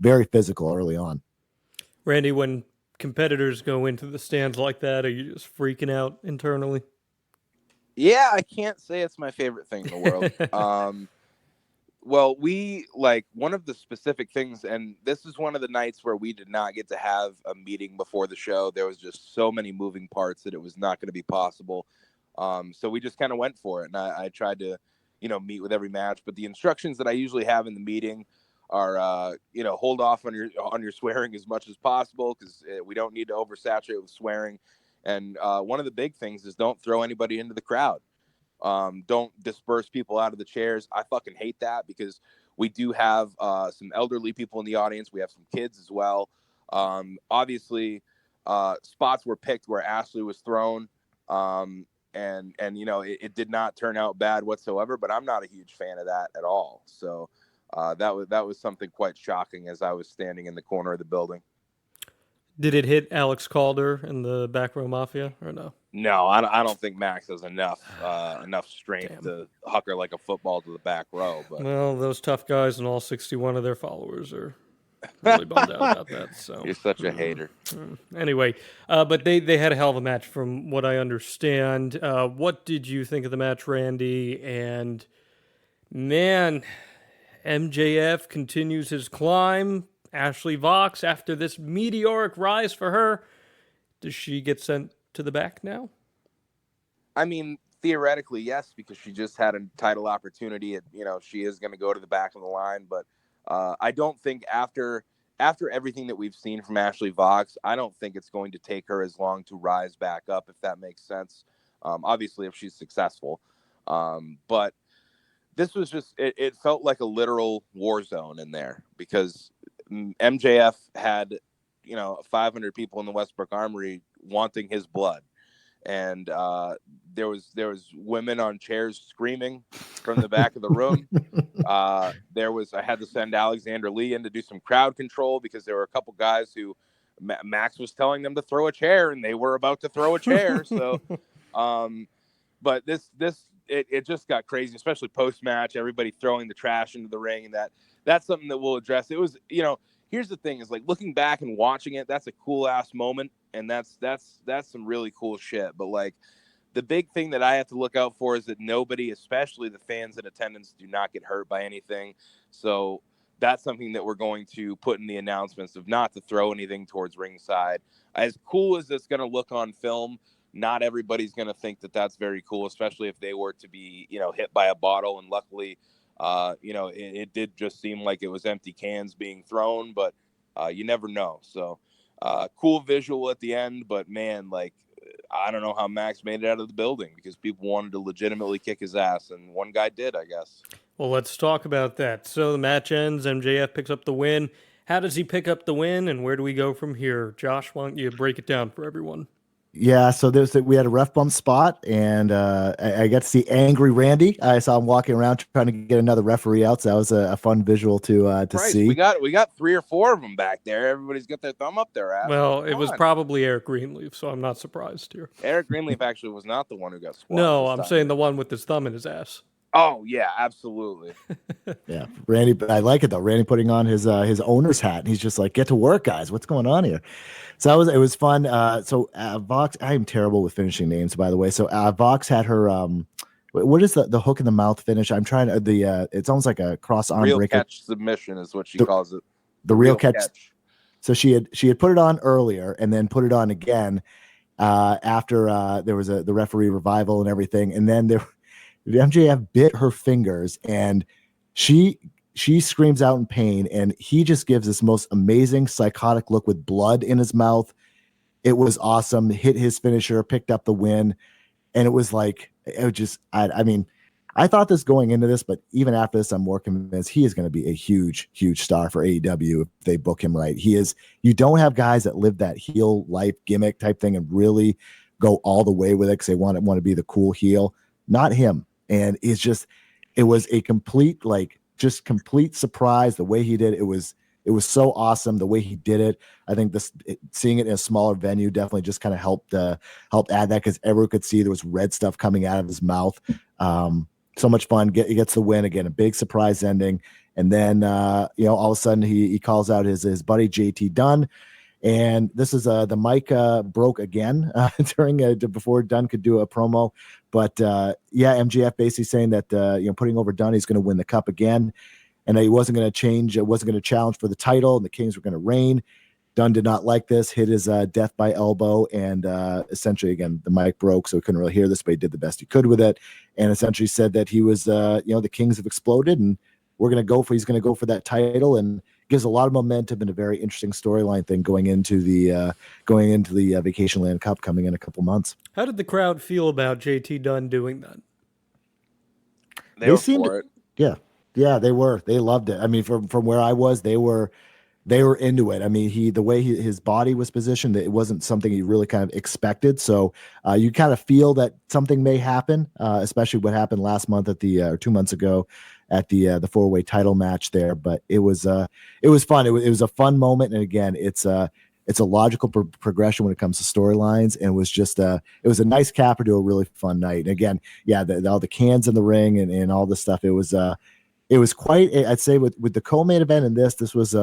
very physical early on. Randy, when competitors go into the stands like that, are you just freaking out internally? Yeah, I can't say it's my favorite thing in the world. Well, one of the specific things, and this is one of the nights where we did not get to have a meeting before the show. There was just so many moving parts that it was not going to be possible. So we just kind of went for it, and I tried to, meet with every match. But the instructions that I usually have in the meeting are, hold off on your swearing as much as possible, because we don't need to oversaturate with swearing. And one of the big things is don't throw anybody into the crowd. Don't disperse people out of the chairs. I fucking hate that, because we do have some elderly people in the audience. We have some kids as well. Obviously, spots were picked where Ashley was thrown, and it did not turn out bad whatsoever. But I'm not a huge fan of that at all. So that was something quite shocking as I was standing in the corner of the building. Did it hit Alex Calder and the Back Row Mafia or no? No, I don't think Max has enough strength to huck her like a football to the back row. But well, those tough guys and all 61 of their followers are really bummed out about that. So you're such a hater. Anyway, but they had a hell of a match from what I understand. What did you think of the match, Randy? And man, MJF continues his climb. Ashley Vox, after this meteoric rise for her, does she get sent to the back now? I mean, theoretically, yes, because she just had a title opportunity. She is going to go to the back of the line, but I don't think after everything that we've seen from Ashley Vox, I don't think it's going to take her as long to rise back up, if that makes sense. Obviously, if she's successful, but this was just it felt like a literal war zone in there, because MJF had 500 people in the Westbrook Armory wanting his blood, and there was women on chairs screaming from the back of the room. I had to send Alexander Lee in to do some crowd control, because there were a couple guys who Max was telling them to throw a chair, and they were about to throw a chair. So but it just got crazy, especially post match, everybody throwing the trash into the ring, and that's something that we'll address. It was, here's the thing is, like, looking back and watching it, that's a cool ass moment. And that's some really cool shit. But like, the big thing that I have to look out for is that nobody, especially the fans in attendance, do not get hurt by anything. So that's something that we're going to put in the announcements, of not to throw anything towards ringside. As cool as it's going to look on film, not everybody's going to think that that's very cool, especially if they were to be, hit by a bottle. And luckily, it did just seem like it was empty cans being thrown, but you never know. So cool visual at the end, but man, like, I don't know how Max made it out of the building, because people wanted to legitimately kick his ass, and one guy did, I guess. Well, let's talk about that. So the match ends, MJF picks up the win. How does he pick up the win, and where do we go from here? Josh, why don't you break it down for everyone? Yeah, so we had a ref bump spot, and I got to see angry Randy. I saw him walking around trying to get another referee out. So that was a fun visual to Christ, see. we got 3 or 4 of them back there. Everybody's got their thumb up their ass. Well, it was probably Eric Greenleaf, so I'm not surprised here. Eric Greenleaf actually was not the one who got squashed. No, I'm saying the one with his thumb in his ass. Oh yeah, absolutely. Yeah, Randy, I like it though. Randy putting on his owner's hat, and he's just like, "Get to work, guys. What's going on here?" So it was fun. So Vox, I am terrible with finishing names, by the way. So Vox had her what is the hook in the mouth finish? I'm trying to it's almost like a cross arm real breaker. Catch submission is what she calls it. The real catch. So she had put it on earlier and then put it on again after there was the referee revival and everything, and then the MJF bit her fingers, and she screams out in pain, and he just gives this most amazing psychotic look with blood in his mouth. It was awesome. Hit his finisher, picked up the win, and it was like I mean, I thought this going into this, but even after this, I'm more convinced he is going to be a huge star for AEW if they book him right. He is. You don't have guys that live that heel life gimmick type thing and really go all the way with it because they want to be the cool heel. Not him. And it was a complete surprise the way he did it. It was so awesome the way he did it. I think seeing it in a smaller venue definitely just kind of helped add that because everyone could see there was red stuff coming out of his mouth. So much fun. He gets the win again, a big surprise ending. And then all of a sudden he calls out his buddy JT Dunn. And this is the mic broke again during before Dunn could do a promo. But MJF basically saying that putting over Dunn, he's going to win the cup again, and that he wasn't going to change. It wasn't going to challenge for the title, and the Kings were going to reign. Dunn did not like this, hit his death by elbow, and essentially again the mic broke, so he couldn't really hear this, but he did the best he could with it, and essentially said that he was the Kings have exploded, and he's going to go for that title, and gives a lot of momentum and a very interesting storyline thing going into the Vacationland Cup coming in a couple months. How did the crowd feel about JT Dunn doing that? They were for it. Yeah, they were. They loved it. I mean, from where I was, they were into it. I mean, the way his body was positioned, it wasn't something he really kind of expected. So you kind of feel that something may happen, especially what happened last month at or 2 months ago at the 4-way title match there. But it was fun. It was a fun moment, and again, it's a logical progression when it comes to storylines, and it was just it was a nice capper to a really fun night. And again, all the cans in the ring and all this stuff. It was quite. I'd say with the co-main event and this was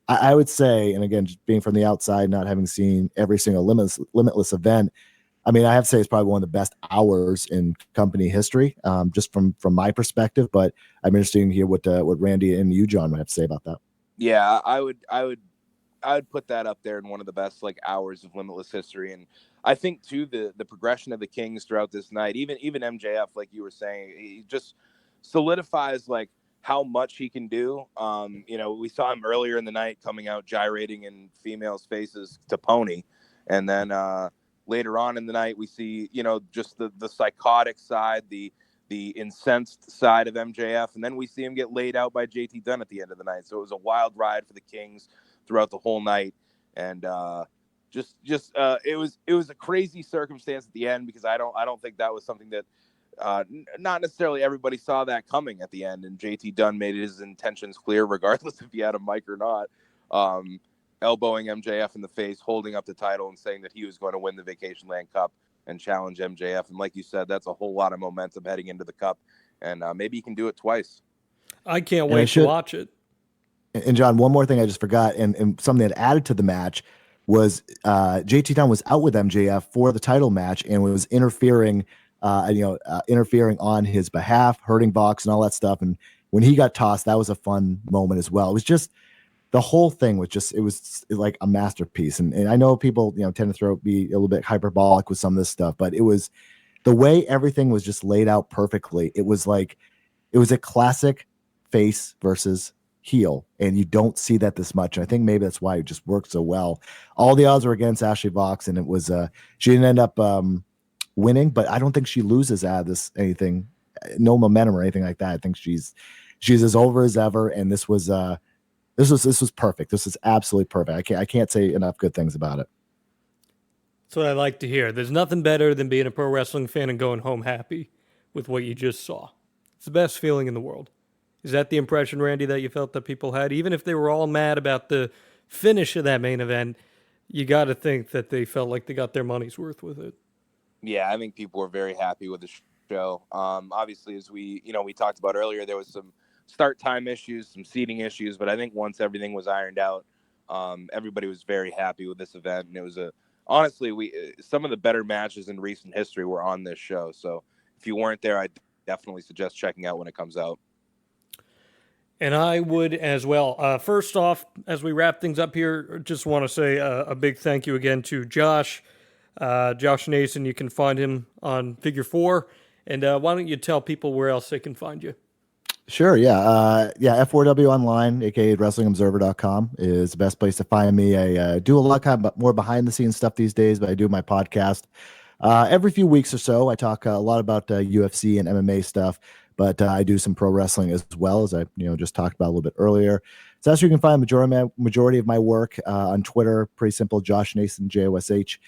I would say, and again, just being from the outside, not having seen every single Limitless event, I mean, I have to say it's probably one of the best hours in company history, just from my perspective. But I'm interested to hear what Randy and you, John, would have to say about that. Yeah, I would put that up there in one of the best hours of Limitless history. And I think too the progression of the Kings throughout this night, even MJF, like you were saying, he just solidifies how much he can do. We saw him earlier in the night coming out gyrating in females' faces to Pony, and then later on in the night we see just the psychotic side, the incensed side of MJF, and then we see him get laid out by JT Dunn at the end of the night. So it was a wild ride for the Kings throughout the whole night, and it was a crazy circumstance at the end because I don't think that was something that not necessarily everybody saw that coming at the end, and JT Dunn made his intentions clear regardless if he had a mic or not, elbowing MJF in the face, holding up the title and saying that he was going to win the Vacationland Cup and challenge MJF. And like you said, that's a whole lot of momentum heading into the Cup, and maybe he can do it twice. I can't wait to watch it. And John, one more thing I just forgot, and something that added to the match was JT Dunn was out with MJF for the title match and was interfering on his behalf, hurting Vox and all that stuff. And when he got tossed, that was a fun moment as well. It was just, the whole thing was like a masterpiece. And I know people, tend to be a little bit hyperbolic with some of this stuff, but it was the way everything was just laid out perfectly. It was a classic face versus heel, and you don't see that this much. And I think maybe that's why it just worked so well. All the odds were against Ashley Vox, and it was she didn't end up winning, but I don't think she loses out of this anything, no momentum or anything like that. I think she's as over as ever, and this was perfect. This is absolutely perfect. I can't say enough good things about it. That's what I like to hear. There's nothing better than being a pro wrestling fan and going home happy with what you just saw. It's the best feeling in the world. Is that the impression, Randy, that you felt that people had? Even if they were all mad about the finish of that main event, you got to think that they felt like they got their money's worth with it. Yeah, I think people were very happy with the show. Obviously, as we talked about earlier, there was some start time issues, some seating issues, but I think once everything was ironed out, everybody was very happy with this event, and it was honestly, some of the better matches in recent history were on this show. So if you weren't there, I'd definitely suggest checking out when it comes out. And I would as well. First off, as we wrap things up here, just want to say a big thank you again to Josh. Josh Nason, you can find him on Figure 4. And why don't you tell people where else they can find you? Sure, yeah. F4W Online, aka WrestlingObserver.com, is the best place to find me. I do a lot kind of more behind-the-scenes stuff these days, but I do my podcast every few weeks or so. I talk a lot about UFC and MMA stuff, but I do some pro wrestling as well, as I just talked about a little bit earlier. So that's where you can find majority of my work on Twitter. Pretty simple, Josh Nason, JOSH.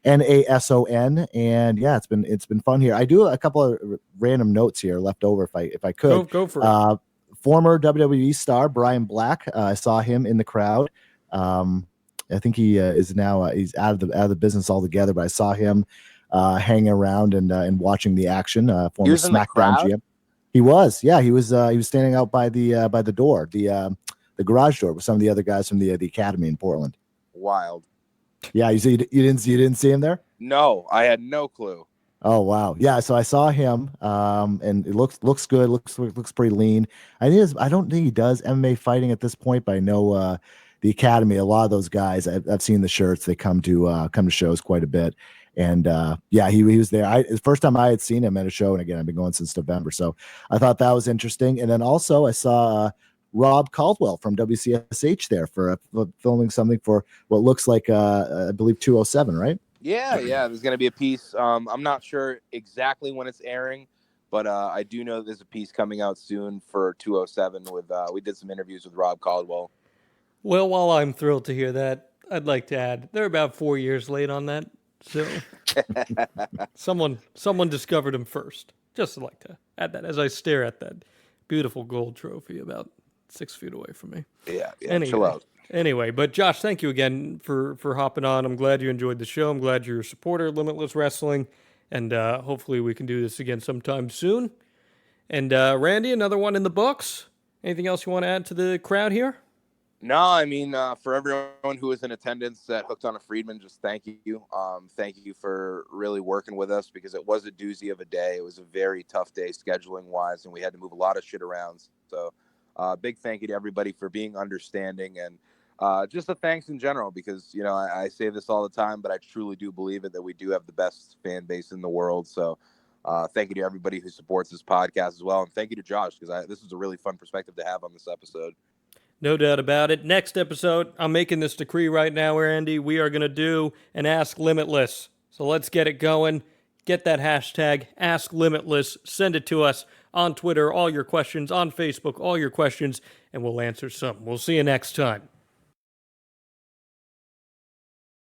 Nason, and yeah, it's been fun here. I do a couple of random notes here left over if I could. Go for it. Former WWE star Brian Black, I saw him in the crowd. I think he is now he's out of the business altogether, but I saw him hanging around and watching the action. Former SmackDown GM. He was standing out by the door, the garage door with some of the other guys from the academy in Portland. Wild. Yeah, you didn't see him there? No, I had no clue. Oh wow, yeah. So I saw him, and it looks good. Looks pretty lean. I don't think he does MMA fighting at this point, but I know the academy. A lot of those guys, I've seen the shirts. They come to shows quite a bit, and he was there. The first time I had seen him at a show, and again, I've been going since November, so I thought that was interesting. And then also I saw Rob Caldwell from WCSH there for filming something for what looks like I believe 207, right? Yeah, there's going to be a piece. I'm not sure exactly when it's airing, but I do know there's a piece coming out soon for 207 with we did some interviews with Rob Caldwell. Well, while I'm thrilled to hear that, I'd like to add they're about 4 years late on that. So someone discovered him first. Just like to add that as I stare at that beautiful gold trophy about 6 feet away from me. Yeah, chill out. Anyway, but Josh, thank you again for hopping on. I'm glad you enjoyed the show. I'm glad you're a supporter of Limitless Wrestling, and hopefully we can do this again sometime soon. And Randy, another one in the books. Anything else you want to add to the crowd here? No, I mean, for everyone who was in attendance at Hooked on a Friedman, just thank you. Thank you for really working with us, because it was a doozy of a day. It was a very tough day scheduling-wise, and we had to move a lot of shit around. So big thank you to everybody for being understanding, and just a thanks in general, because, I say this all the time, but I truly do believe it, that we do have the best fan base in the world. So thank you to everybody who supports this podcast as well. And thank you to Josh, because this was a really fun perspective to have on this episode. No doubt about it. Next episode, I'm making this decree right now, Andy. We are going to do an Ask Limitless. So let's get it going. Get that hashtag Ask Limitless. Send it to us on Twitter, all your questions, on Facebook, all your questions, and we'll answer some. We'll see you next time.